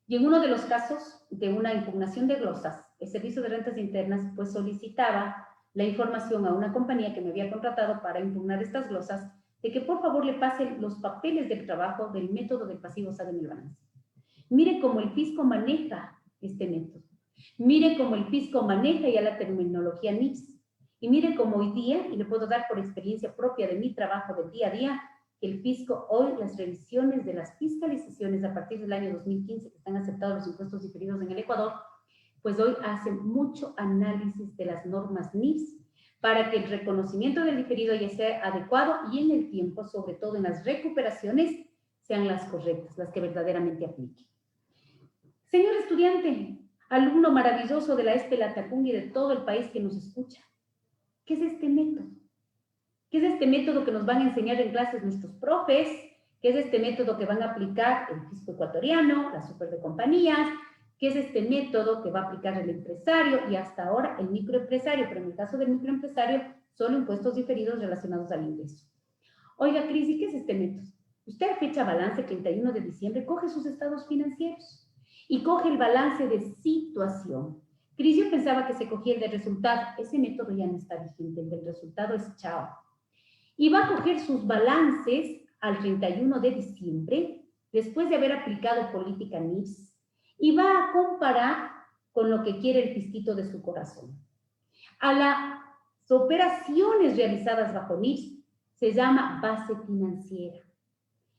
Y en uno de los casos de una impugnación de glosas, el Servicio de Rentas Internas pues solicitaba la información a una compañía que me había contratado para impugnar estas glosas de que por favor le pasen los papeles del trabajo del método del pasivo basado en el balance. Mire cómo el fisco maneja este método. Mire cómo el fisco maneja ya la terminología NIFS. Y mire cómo hoy día, y le puedo dar por experiencia propia de mi trabajo del día a día, que el fisco hoy, las revisiones de las fiscalizaciones a partir del año 2015 que están aceptados los impuestos diferidos en el Ecuador, pues hoy hacen mucho análisis de las normas NIFS para que el reconocimiento del diferido ya sea adecuado y en el tiempo, sobre todo en las recuperaciones, sean las correctas, las que verdaderamente apliquen. Señor estudiante, alumno maravilloso de la ESPE Latacunga y de todo el país que nos escucha, ¿qué es este método? ¿Qué es este método que nos van a enseñar en clases nuestros profes? ¿Qué es este método que van a aplicar el fisco ecuatoriano, la super de compañías? ¿Qué es este método que va a aplicar el empresario y hasta ahora el microempresario? Pero en el caso del microempresario, solo impuestos diferidos relacionados al ingreso. Oiga, Cris, ¿y qué es este método? Usted a fecha balance 31 de diciembre coge sus estados financieros y coge el balance de situación. Cris, yo pensaba que se cogía el de resultado. Ese método ya no está vigente, el del resultado es chao. Y va a coger sus balances al 31 de diciembre, después de haber aplicado política NIFS, y va a comparar con lo que quiere el fisquito de su corazón. A las operaciones realizadas bajo NIFS se llama base financiera,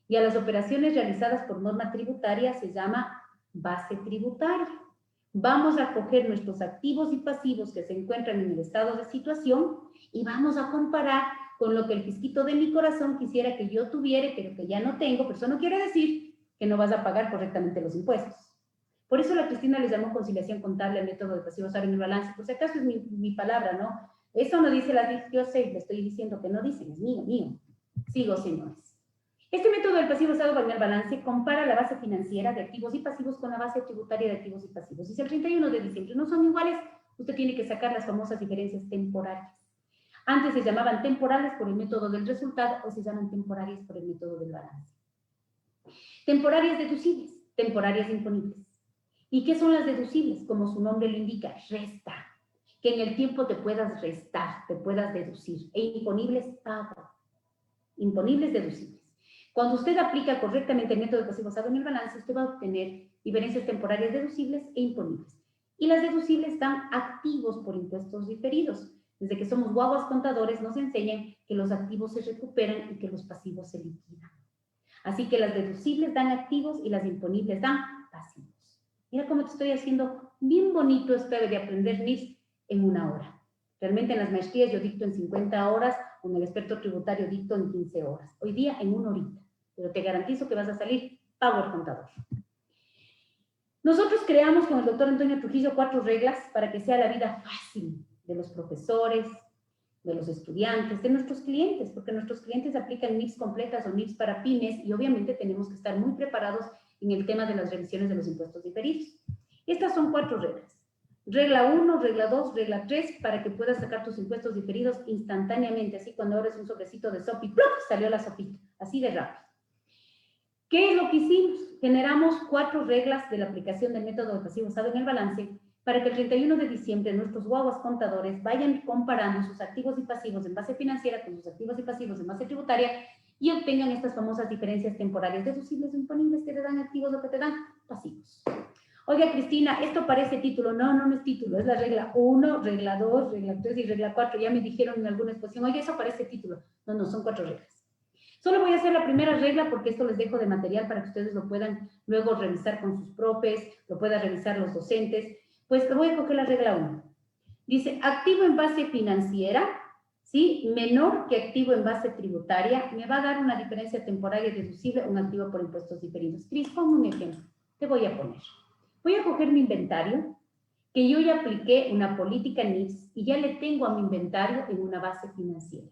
y a las operaciones realizadas por norma tributaria se llama base tributaria. Vamos a coger nuestros activos y pasivos que se encuentran en el estado de situación y vamos a comparar con lo que el fisquito de mi corazón quisiera que yo tuviera, pero que ya no tengo, pero eso no quiere decir que no vas a pagar correctamente los impuestos. Por eso la Cristina les llamó conciliación contable al método de pasivo basado en el balance. Por si acaso es mi palabra, ¿no? Eso no dice la DIF, yo sé, le estoy diciendo que no dicen, es mío. Sigo, señores. Este método del pasivo basado en el balance compara la base financiera de activos y pasivos con la base tributaria de activos y pasivos. Y si el 31 de diciembre no son iguales, usted tiene que sacar las famosas diferencias temporarias. Antes se llamaban temporales por el método del resultado o se llaman temporarias por el método del balance. Temporarias deducibles, temporarias imponibles. ¿Y qué son las deducibles? Como su nombre lo indica, resta. Que en el tiempo te puedas restar, te puedas deducir. E imponibles, pago. Imponibles, deducibles. Cuando usted aplica correctamente el método de pasivo basado en el balance, usted va a obtener diferencias temporarias deducibles e imponibles. Y las deducibles dan activos por impuestos diferidos. Desde que somos guaguas contadores nos enseñan que los activos se recuperan y que los pasivos se liquidan. Así que las deducibles dan activos y las imponibles dan pasivos. Mira cómo te estoy haciendo bien bonito esto de aprender NIFS en 1 hora. Realmente en las maestrías yo dicto en 50 horas, con el experto tributario dicto en 15 horas. Hoy día en 1 horita. Pero te garantizo que vas a salir power contador. Nosotros creamos con el doctor Antonio Trujillo 4 reglas para que sea la vida fácil de los profesores, de los estudiantes, de nuestros clientes, porque nuestros clientes aplican NIFS completas o NIFS para pymes y obviamente tenemos que estar muy preparados en el tema de las revisiones de los impuestos diferidos. Estas son 4 reglas. Regla 1, regla 2, regla 3, para que puedas sacar tus impuestos diferidos instantáneamente, así cuando abres un sobrecito de sopa y ¡plop! Salió la sopita, así de rápido. ¿Qué es lo que hicimos? Generamos 4 reglas de la aplicación del método de pasivo basado en el balance para que el 31 de diciembre nuestros guaguas contadores vayan comparando sus activos y pasivos en base financiera con sus activos y pasivos en base tributaria y obtengan estas famosas diferencias temporales deducibles o imponibles que te dan activos o que te dan pasivos. Oiga, Cristina, esto parece título. No, no es título. Es la regla 1, regla 2, regla 3 y regla 4. Ya me dijeron en alguna exposición, oye, eso parece título. No, son 4 reglas. Solo voy a hacer la primera regla porque esto les dejo de material para que ustedes lo puedan luego revisar con sus profes, lo puedan revisar los docentes. Pues voy a coger la regla 1. Dice, activo en base financiera, ¿sí? Menor que activo en base tributaria, me va a dar una diferencia temporaria deducible, un activo por impuestos diferidos. Cris, ponme un ejemplo. Te voy a poner. Voy a coger mi inventario, que yo ya apliqué una política NIFS y ya le tengo a mi inventario en una base financiera,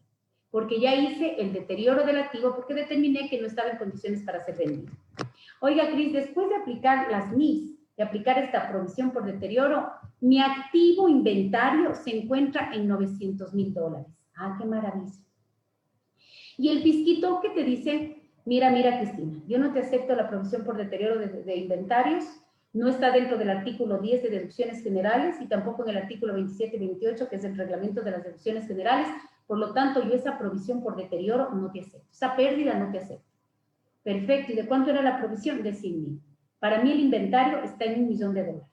porque ya hice el deterioro del activo porque determiné que no estaba en condiciones para ser vendido. Oiga, Cris, después de aplicar las NIFS, de aplicar esta provisión por deterioro, mi activo inventario se encuentra en $900,000. ¡Ah, qué maravilla! Y el fisquito que te dice, mira, Cristina, yo no te acepto la provisión por deterioro de inventarios. No está dentro del artículo 10 de deducciones generales y tampoco en el artículo 27 y 28, que es el reglamento de las deducciones generales. Por lo tanto, yo esa provisión por deterioro no te acepto. Esa pérdida no te acepto. Perfecto. ¿Y de cuánto era la provisión? De 100,000. Para mí el inventario está en $1,000,000.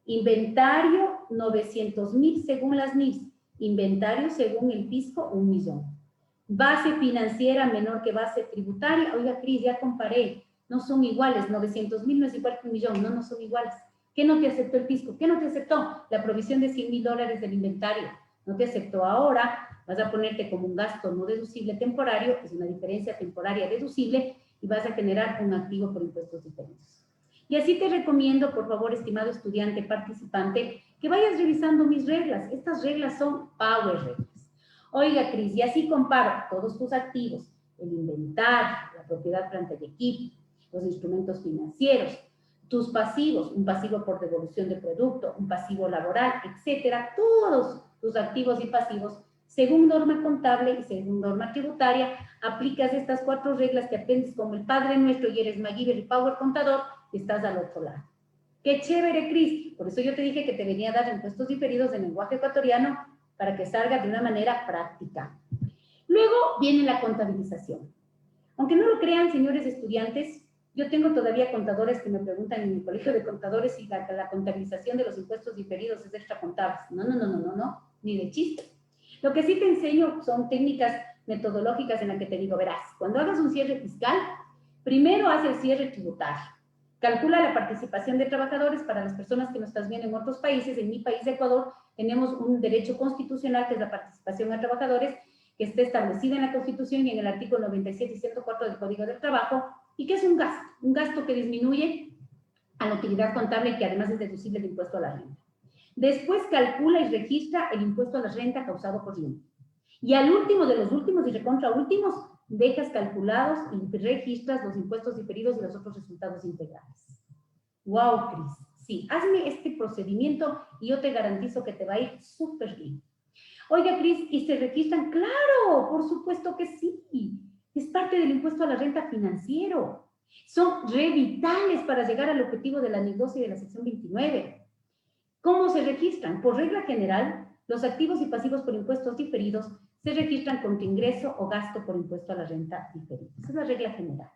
Inventario, 900,000 según las NIFs. Inventario según el fisco, 1,000,000. Base financiera menor que base tributaria. Oiga, Cris, ya comparé. No son iguales, 900,000 no es igual que 1,000,000, no son iguales. ¿Qué no te aceptó el fisco? ¿Qué no te aceptó? La provisión de $100,000 del inventario. No te aceptó ahora, vas a ponerte como un gasto no deducible temporario, es una diferencia temporaria deducible, y vas a generar un activo por impuestos diferidos. Y así te recomiendo, por favor, estimado estudiante participante, que vayas revisando mis reglas. Estas reglas son power reglas. Oiga, Cris, y así comparo todos tus activos, el inventario, la propiedad, planta y equipo, los instrumentos financieros, tus pasivos, un pasivo por devolución de producto, un pasivo laboral, etcétera, todos tus activos y pasivos, según norma contable y según norma tributaria, aplicas estas 4 reglas que aprendes como el Padre Nuestro y eres MacGyver y Power Contador, y estás al otro lado. ¡Qué chévere, Cris! Por eso yo te dije que te venía a dar impuestos diferidos en lenguaje ecuatoriano para que salga de una manera práctica. Luego viene la contabilización. Aunque no lo crean, señores estudiantes, yo tengo todavía contadores que me preguntan en mi colegio de contadores si la contabilización de los impuestos diferidos es extracontable. No, ni de chiste. Lo que sí te enseño son técnicas metodológicas en las que te digo, verás, cuando hagas un cierre fiscal, primero haz el cierre tributario. Calcula la participación de trabajadores para las personas que nos estás viendo en otros países. En mi país, Ecuador, tenemos un derecho constitucional que es la participación a trabajadores, que está establecida en la Constitución y en el artículo 97 y 104 del Código del Trabajo, y que es un gasto que disminuye a la utilidad contable y que además es deducible del impuesto a la renta. Después calcula y registra el impuesto a la renta causado por IEM. Y al último de los últimos y recontra últimos, dejas calculados y registras los impuestos diferidos y los otros resultados integrales. ¡Wow, Cris! Sí, hazme este procedimiento y yo te garantizo que te va a ir súper bien. Oiga, Cris, ¿y se registran? ¡Claro! Por supuesto que sí. Es parte del impuesto a la renta financiero. Son revitales para llegar al objetivo de la negocia y de la sección 29. ¿Cómo se registran? Por regla general, los activos y pasivos por impuestos diferidos se registran con tu ingreso o gasto por impuesto a la renta diferido. Esa es la regla general,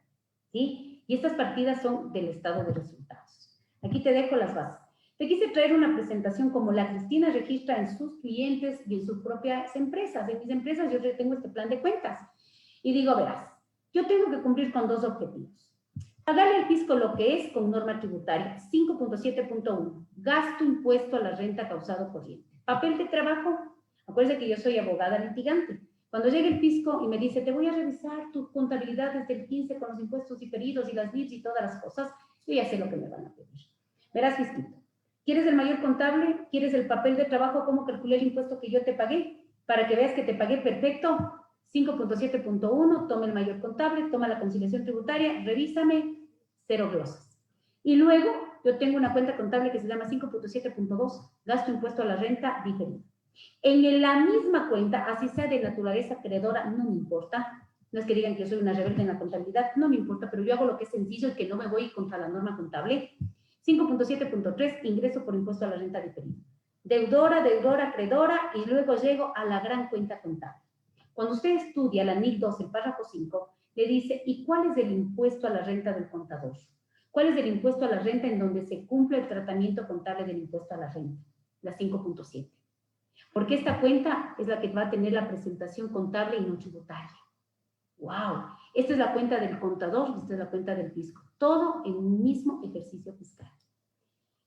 ¿sí? Y estas partidas son del estado de resultados. Aquí te dejo las bases. Te quise traer una presentación como la Cristina registra en sus clientes y en sus propias empresas. En mis empresas yo tengo este plan de cuentas. Y digo, verás, yo tengo que cumplir con 2 objetivos. Pagarle al fisco lo que es con norma tributaria, 5.7.1, gasto impuesto a la renta causado por IEM. Papel de trabajo, acuérdense que yo soy abogada litigante. Cuando llegue el fisco y me dice, te voy a revisar tu contabilidad desde el 15 con los impuestos diferidos y las NIFs y todas las cosas, yo ya sé lo que me van a pedir. Verás, fisquito, ¿quieres el mayor contable? ¿Quieres el papel de trabajo? ¿Cómo calculé el impuesto que yo te pagué? Para que veas que te pagué perfecto. 5.7.1, toma el mayor contable, toma la conciliación tributaria, revísame, 0 glosas. Y luego yo tengo una cuenta contable que se llama 5.7.2, gasto impuesto a la renta diferido. En la misma cuenta, así sea de naturaleza acreedora, no me importa. No es que digan que yo soy una rebelde en la contabilidad, no me importa, pero yo hago lo que es sencillo y que no me voy contra la norma contable. 5.7.3, ingreso por impuesto a la renta diferido. Deudora, deudora, acreedora, y luego llego a la gran cuenta contable. Cuando usted estudia la NIC 2, el párrafo 5, le dice, ¿y cuál es el impuesto a la renta del contador? ¿Cuál es el impuesto a la renta en donde se cumple el tratamiento contable del impuesto a la renta? La 5.7. Porque esta cuenta es la que va a tener la presentación contable y no tributaria. ¡Wow! Esta es la cuenta del contador y esta es la cuenta del fisco. Todo en un mismo ejercicio fiscal.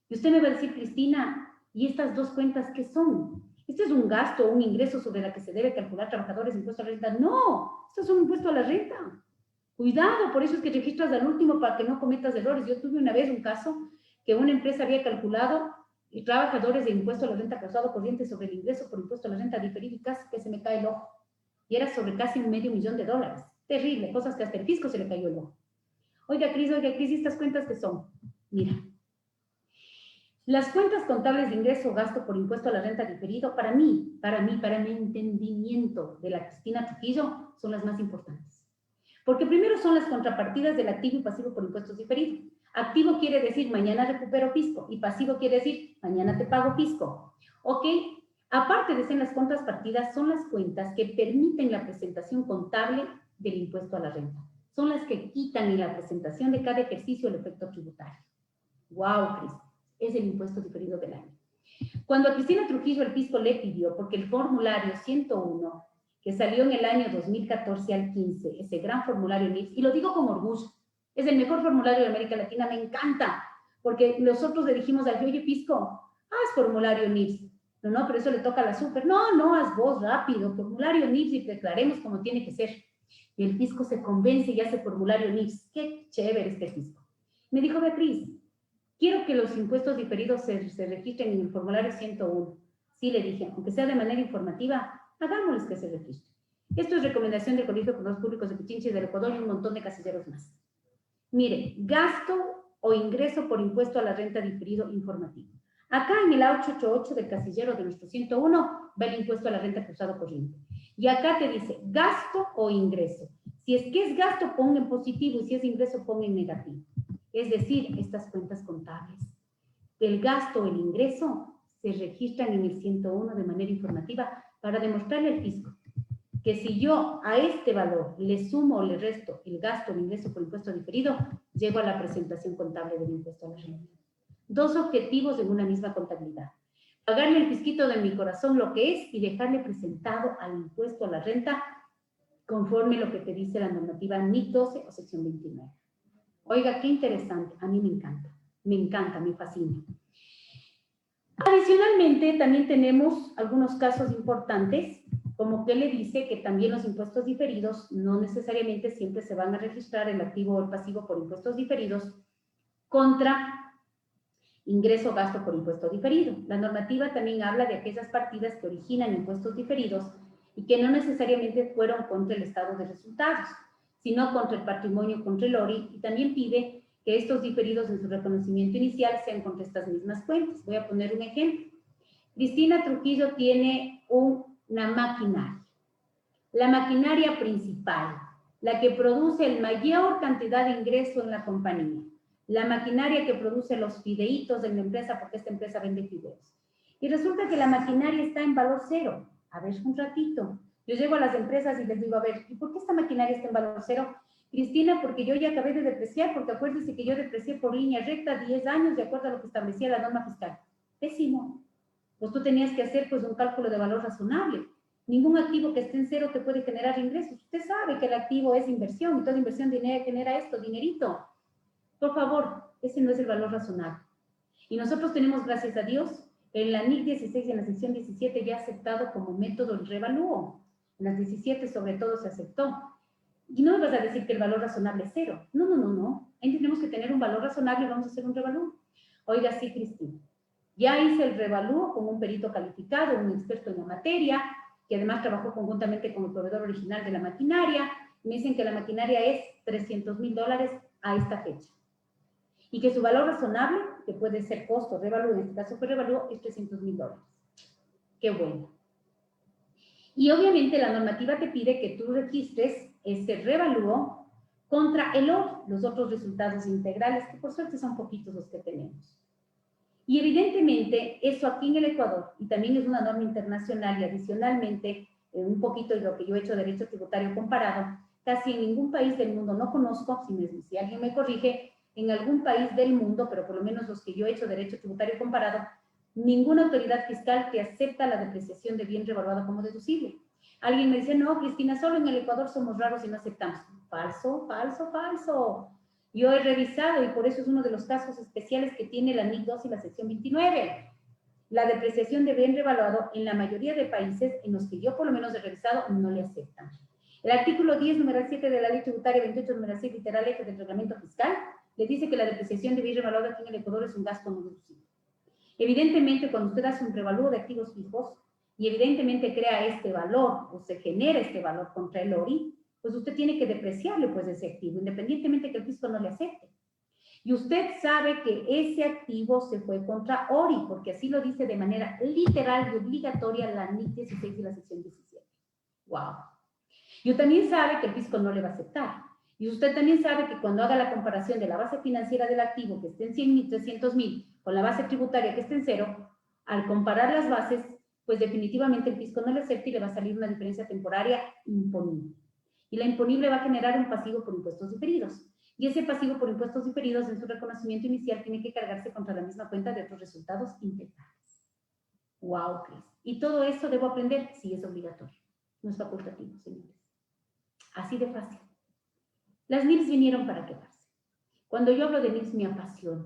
Y usted me va a decir, Cristina, ¿y estas dos cuentas qué son? ¿Este es un gasto o un ingreso sobre la que se debe calcular trabajadores impuesto a la renta? No, esto es un impuesto a la renta. Cuidado, por eso es que registras al último para que no cometas errores. Yo tuve una vez un caso que una empresa había calculado y trabajadores de impuesto a la renta causado corriente sobre el ingreso por impuesto a la renta diferido y casi que se me cae el ojo. Y era sobre casi $500,000. Terrible, cosas que hasta el fisco se le cayó el ojo. Oiga, Cris, ¿y estas cuentas qué son? Mira, las cuentas contables de ingreso o gasto por impuesto a la renta diferido, para mi entendimiento de la Cristina Trujillo, son las más importantes. Porque primero son las contrapartidas del activo y pasivo por impuestos diferidos. Activo quiere decir mañana recupero fisco y pasivo quiere decir mañana te pago fisco. ¿Ok? Aparte de ser las contrapartidas, son las cuentas que permiten la presentación contable del impuesto a la renta. Son las que quitan en la presentación de cada ejercicio el efecto tributario. ¡Wow, Cris! Es el impuesto diferido del año. Cuando a Cristina Trujillo el fisco le pidió, porque el formulario 101, que salió en el año 2014 al 15, ese gran formulario NIPS, y lo digo con orgullo, es el mejor formulario de América Latina, me encanta, porque nosotros le dijimos al oye, fisco, haz formulario NIPS. No, pero eso le toca a la super. No, haz vos rápido, formulario NIPS y declaremos como tiene que ser. Y el fisco se convence y hace formulario NIPS. Qué chévere este fisco. Me dijo, Beatriz, quiero que los impuestos diferidos se registren en el formulario 101. Sí, le dije, aunque sea de manera informativa, hagámosles que se registren. Esto es recomendación del Colegio de Contadores Públicos de Pichincha y del Ecuador y un montón de casilleros más. Mire, gasto o ingreso por impuesto a la renta diferido informativo. Acá en el 888 del casillero de nuestro 101 va el impuesto a la renta cruzado corriente. Y acá te dice gasto o ingreso. Si es que es gasto, ponga en positivo y si es ingreso, ponga en negativo. Es decir, estas cuentas contables. El gasto o el ingreso se registran en el 101 de manera informativa para demostrarle al fisco que si yo a este valor le sumo o le resto el gasto o el ingreso por impuesto diferido, llego a la presentación contable del impuesto a la renta. Dos objetivos en una misma contabilidad. Pagarle al fisquito de mi corazón lo que es y dejarle presentado al impuesto a la renta conforme lo que te dice la normativa NIC 12 o sección 29. Oiga, qué interesante. A mí me encanta, me fascina. Adicionalmente, también tenemos algunos casos importantes, como que le dice que también los impuestos diferidos no necesariamente siempre se van a registrar el activo o el pasivo por impuestos diferidos contra ingreso o gasto por impuesto diferido. La normativa también habla de aquellas partidas que originan impuestos diferidos y que no necesariamente fueron contra el estado de resultados, sino contra el patrimonio, contra el ORI, y también pide que estos diferidos en su reconocimiento inicial sean contra estas mismas cuentas. Voy a poner un ejemplo. Cristina Trujillo tiene una maquinaria. La maquinaria principal, la que produce el mayor cantidad de ingreso en la compañía. La maquinaria que produce los fideitos de la empresa, porque esta empresa vende fideos. Y resulta que la maquinaria está en valor cero. A ver, un ratito. Yo llego a las empresas y les digo, a ver, ¿y por qué esta maquinaria está en valor cero? Cristina, porque yo ya acabé de depreciar, porque acuérdese que yo deprecié por línea recta 10 años de acuerdo a lo que establecía la norma fiscal. Pésimo. Pues tú tenías que hacer pues un cálculo de valor razonable. Ningún activo que esté en cero te puede generar ingresos. Usted sabe que el activo es inversión y toda inversión genera esto, dinerito. Por favor, ese no es el valor razonable. Y nosotros tenemos, gracias a Dios, en la NIC 16 y en la sección 17 ya aceptado como método el revalúo. En las 17 sobre todo se aceptó. Y no me vas a decir que el valor razonable es cero. No. Ahí tenemos que tener un valor razonable y vamos a hacer un revalúo. Oiga, sí, Cristina. Ya hice el revalúo con un perito calificado, un experto en la materia, que además trabajó conjuntamente con el proveedor original de la maquinaria. Me dicen que la maquinaria es $300,000 a esta fecha. y que su valor razonable, que puede ser costo, revalúo, en este caso fue revalúo, es $300.000. Qué bueno. Y obviamente la normativa te pide que tú registres ese revalúo contra el ORI, los otros resultados integrales, que por suerte son poquitos los que tenemos. Y evidentemente eso aquí en el Ecuador, y también es una norma internacional y adicionalmente un poquito de lo que yo he hecho derecho tributario comparado, casi en ningún país del mundo, no conozco, si alguien me corrige, en algún país del mundo, pero por lo menos los que yo he hecho derecho tributario comparado, ninguna autoridad fiscal te acepta la depreciación de bien revaluado como deducible. Alguien me dice, no, Cristina, solo en el Ecuador somos raros y no aceptamos. Falso, falso, falso. Yo he revisado y por eso es uno de los casos especiales que tiene la NIC 2 y la sección 29. La depreciación de bien revaluado en la mayoría de países en los que yo por lo menos he revisado no le aceptan. El artículo 10, numeral 7 de la Ley Tributaria 28, numeral 6, literal F del Reglamento Fiscal, le dice que la depreciación de bien revaluado aquí en el Ecuador es un gasto no deducible. Evidentemente, cuando usted hace un revalúo de activos fijos y evidentemente crea este valor o se genera este valor contra el ORI, pues usted tiene que depreciarle pues ese activo, independientemente que el fisco no le acepte. Y usted sabe que ese activo se fue contra ORI, porque así lo dice de manera literal y obligatoria la NIC 16 y la sección 17. ¡Wow! Y usted también sabe que el fisco no le va a aceptar. Y usted también sabe que cuando haga la comparación de la base financiera del activo, que esté en 100.000, 300.000, con la base tributaria que esté en 0, al comparar las bases, pues definitivamente el fisco no le acepta y le va a salir una diferencia temporaria imponible. Y la imponible va a generar un pasivo por impuestos diferidos. Y ese pasivo por impuestos diferidos en su reconocimiento inicial tiene que cargarse contra la misma cuenta de otros resultados integrales. ¡Wow, Cris! ¿Y todo eso debo aprender? Sí, es obligatorio. No es facultativo, señores. Así de fácil. Las NIPS vinieron para quedarse. Cuando yo hablo de NIPS me apasiona.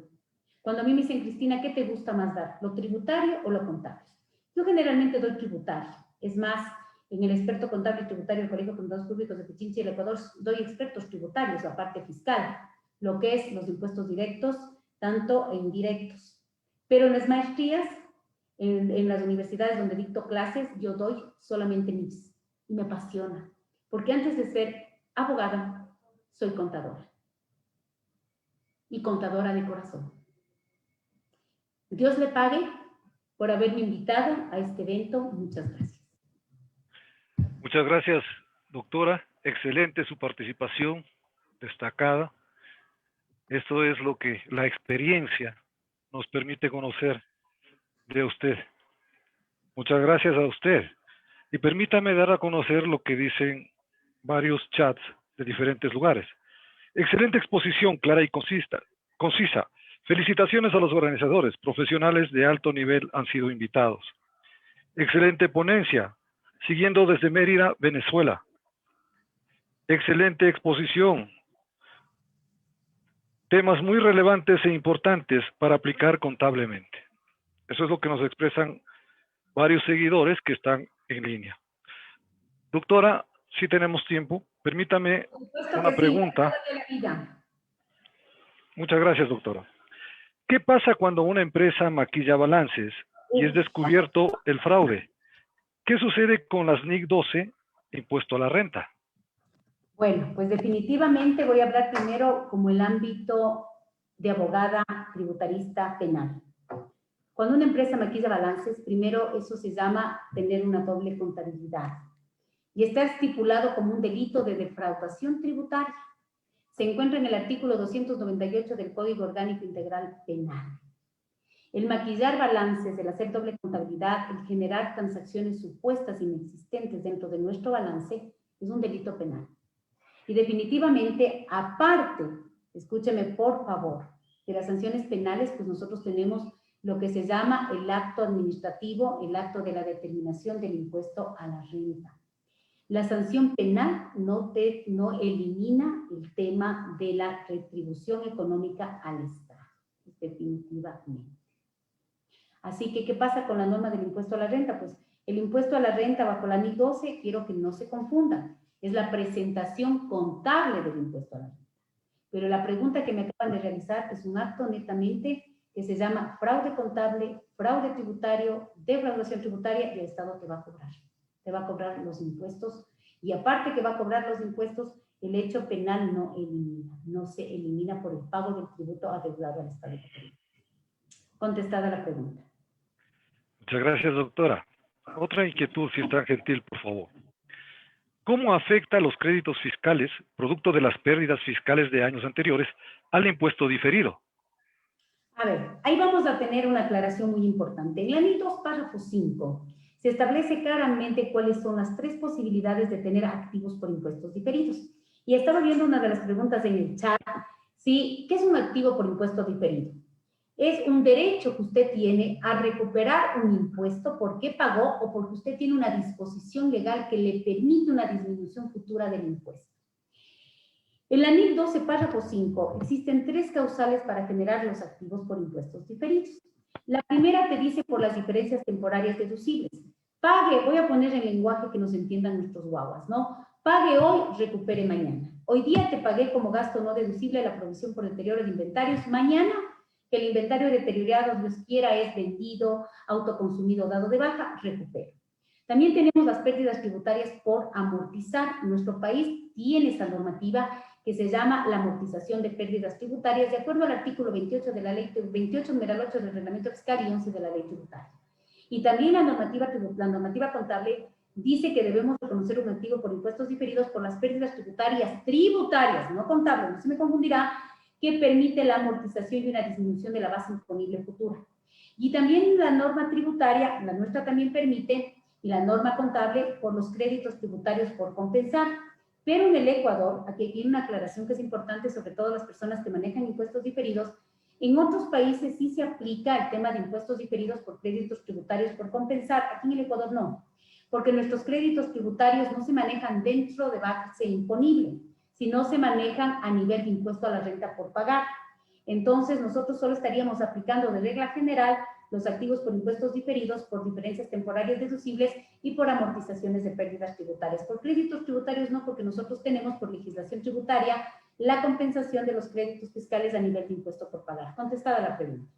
Cuando a mí me dicen, Cristina, ¿qué te gusta más dar? ¿Lo tributario o lo contable? Yo generalmente doy tributario. Es más, en el experto contable y tributario del Colegio de Contadores Públicos de Pichincha y el Ecuador doy expertos tributarios, la parte fiscal, lo que es los impuestos directos, tanto e indirectos. Pero en las maestrías, en las universidades donde dicto clases, yo doy solamente NIPS. Y me apasiona. Porque antes de ser abogada, soy contadora. Y contadora de corazón. Dios le pague por haberme invitado a este evento. Muchas gracias. Muchas gracias, doctora. Excelente su participación, destacada. Esto es lo que la experiencia nos permite conocer de usted. Muchas gracias a usted. Y permítame dar a conocer lo que dicen varios chats de diferentes lugares. Excelente exposición, clara y concisa. Felicitaciones a los organizadores. Profesionales de alto nivel han sido invitados. Excelente ponencia. Siguiendo desde Mérida, Venezuela. Excelente exposición. Temas muy relevantes e importantes para aplicar contablemente. Eso es lo que nos expresan varios seguidores que están en línea. Doctora, si tenemos tiempo, permítame una pregunta. Muchas gracias, doctora. ¿Qué pasa cuando una empresa maquilla balances y es descubierto el fraude? ¿Qué sucede con las NIC 12, impuesto a la renta? Bueno, pues definitivamente voy a hablar primero como el ámbito de abogada tributarista penal. Cuando una empresa maquilla balances, primero eso se llama tener una doble contabilidad. Y está estipulado como un delito de defraudación tributaria. Se encuentra en el artículo 298 del Código Orgánico Integral Penal. El maquillar balances, el hacer doble contabilidad, el generar transacciones supuestas inexistentes dentro de nuestro balance, es un delito penal. Y definitivamente, aparte, escúcheme por favor, de las sanciones penales, pues nosotros tenemos lo que se llama el acto administrativo, el acto de la determinación del impuesto a la renta. La sanción penal no elimina el tema de la retribución económica al Estado, definitivamente. Así que, ¿qué pasa con la norma del impuesto a la renta? Pues el impuesto a la renta bajo la NIC 12, quiero que no se confundan, es la presentación contable del impuesto a la renta. Pero la pregunta que me acaban de realizar es un acto netamente que se llama fraude contable, fraude tributario, defraudación tributaria, y el Estado te va a cobrar. Te va a cobrar los impuestos, y aparte que va a cobrar los impuestos, el hecho penal no se elimina por el pago del tributo adeudado al Estado ecuatoriano. Contestada la pregunta. Muchas gracias, doctora. Otra inquietud, si está gentil, por favor. ¿Cómo afecta a los créditos fiscales, producto de las pérdidas fiscales de años anteriores, al impuesto diferido? A ver, ahí vamos a tener una aclaración muy importante. En la NIL 2, párrafo 5, se establece claramente cuáles son las 3 posibilidades de tener activos por impuestos diferidos. Y estaba viendo una de las preguntas en el chat, ¿sí? ¿Qué es un activo por impuesto diferido? Es un derecho que usted tiene a recuperar un impuesto porque pagó o porque usted tiene una disposición legal que le permite una disminución futura del impuesto. En la NIL 12, párrafo 5, existen 3 causales para generar los activos por impuestos diferidos. La primera te dice por las diferencias temporarias deducibles. Pague, voy a poner el lenguaje que nos entiendan nuestros guaguas, ¿no? Pague hoy, recupere mañana. Hoy día te pagué como gasto no deducible la provisión por deterioro de inventarios. Mañana, que el inventario deteriorado, Dios quiera, es vendido, autoconsumido, dado de baja, recupero. También tenemos las pérdidas tributarias por amortizar. Nuestro país tiene esta normativa que se llama la amortización de pérdidas tributarias, de acuerdo al artículo 28 de la ley, 28 numeral 8 del reglamento fiscal y 11 de la ley tributaria. Y también la normativa contable dice que debemos reconocer un activo por impuestos diferidos por las pérdidas tributarias, no contables, no se me confundirá, que permite la amortización y una disminución de la base imponible futura. Y también la norma tributaria, la nuestra también permite, y la norma contable por los créditos tributarios por compensar. Pero en el Ecuador, aquí hay una aclaración que es importante, sobre todo las personas que manejan impuestos diferidos, en otros países sí se aplica el tema de impuestos diferidos por créditos tributarios por compensar, aquí en el Ecuador no, porque nuestros créditos tributarios no se manejan dentro de base imponible, sino se manejan a nivel de impuesto a la renta por pagar. Entonces, nosotros solo estaríamos aplicando de regla general los activos por impuestos diferidos, por diferencias temporarias deducibles y por amortizaciones de pérdidas tributarias. Por créditos tributarios no, porque nosotros tenemos por legislación tributaria la compensación de los créditos fiscales a nivel de impuesto por pagar. Contestada la pregunta.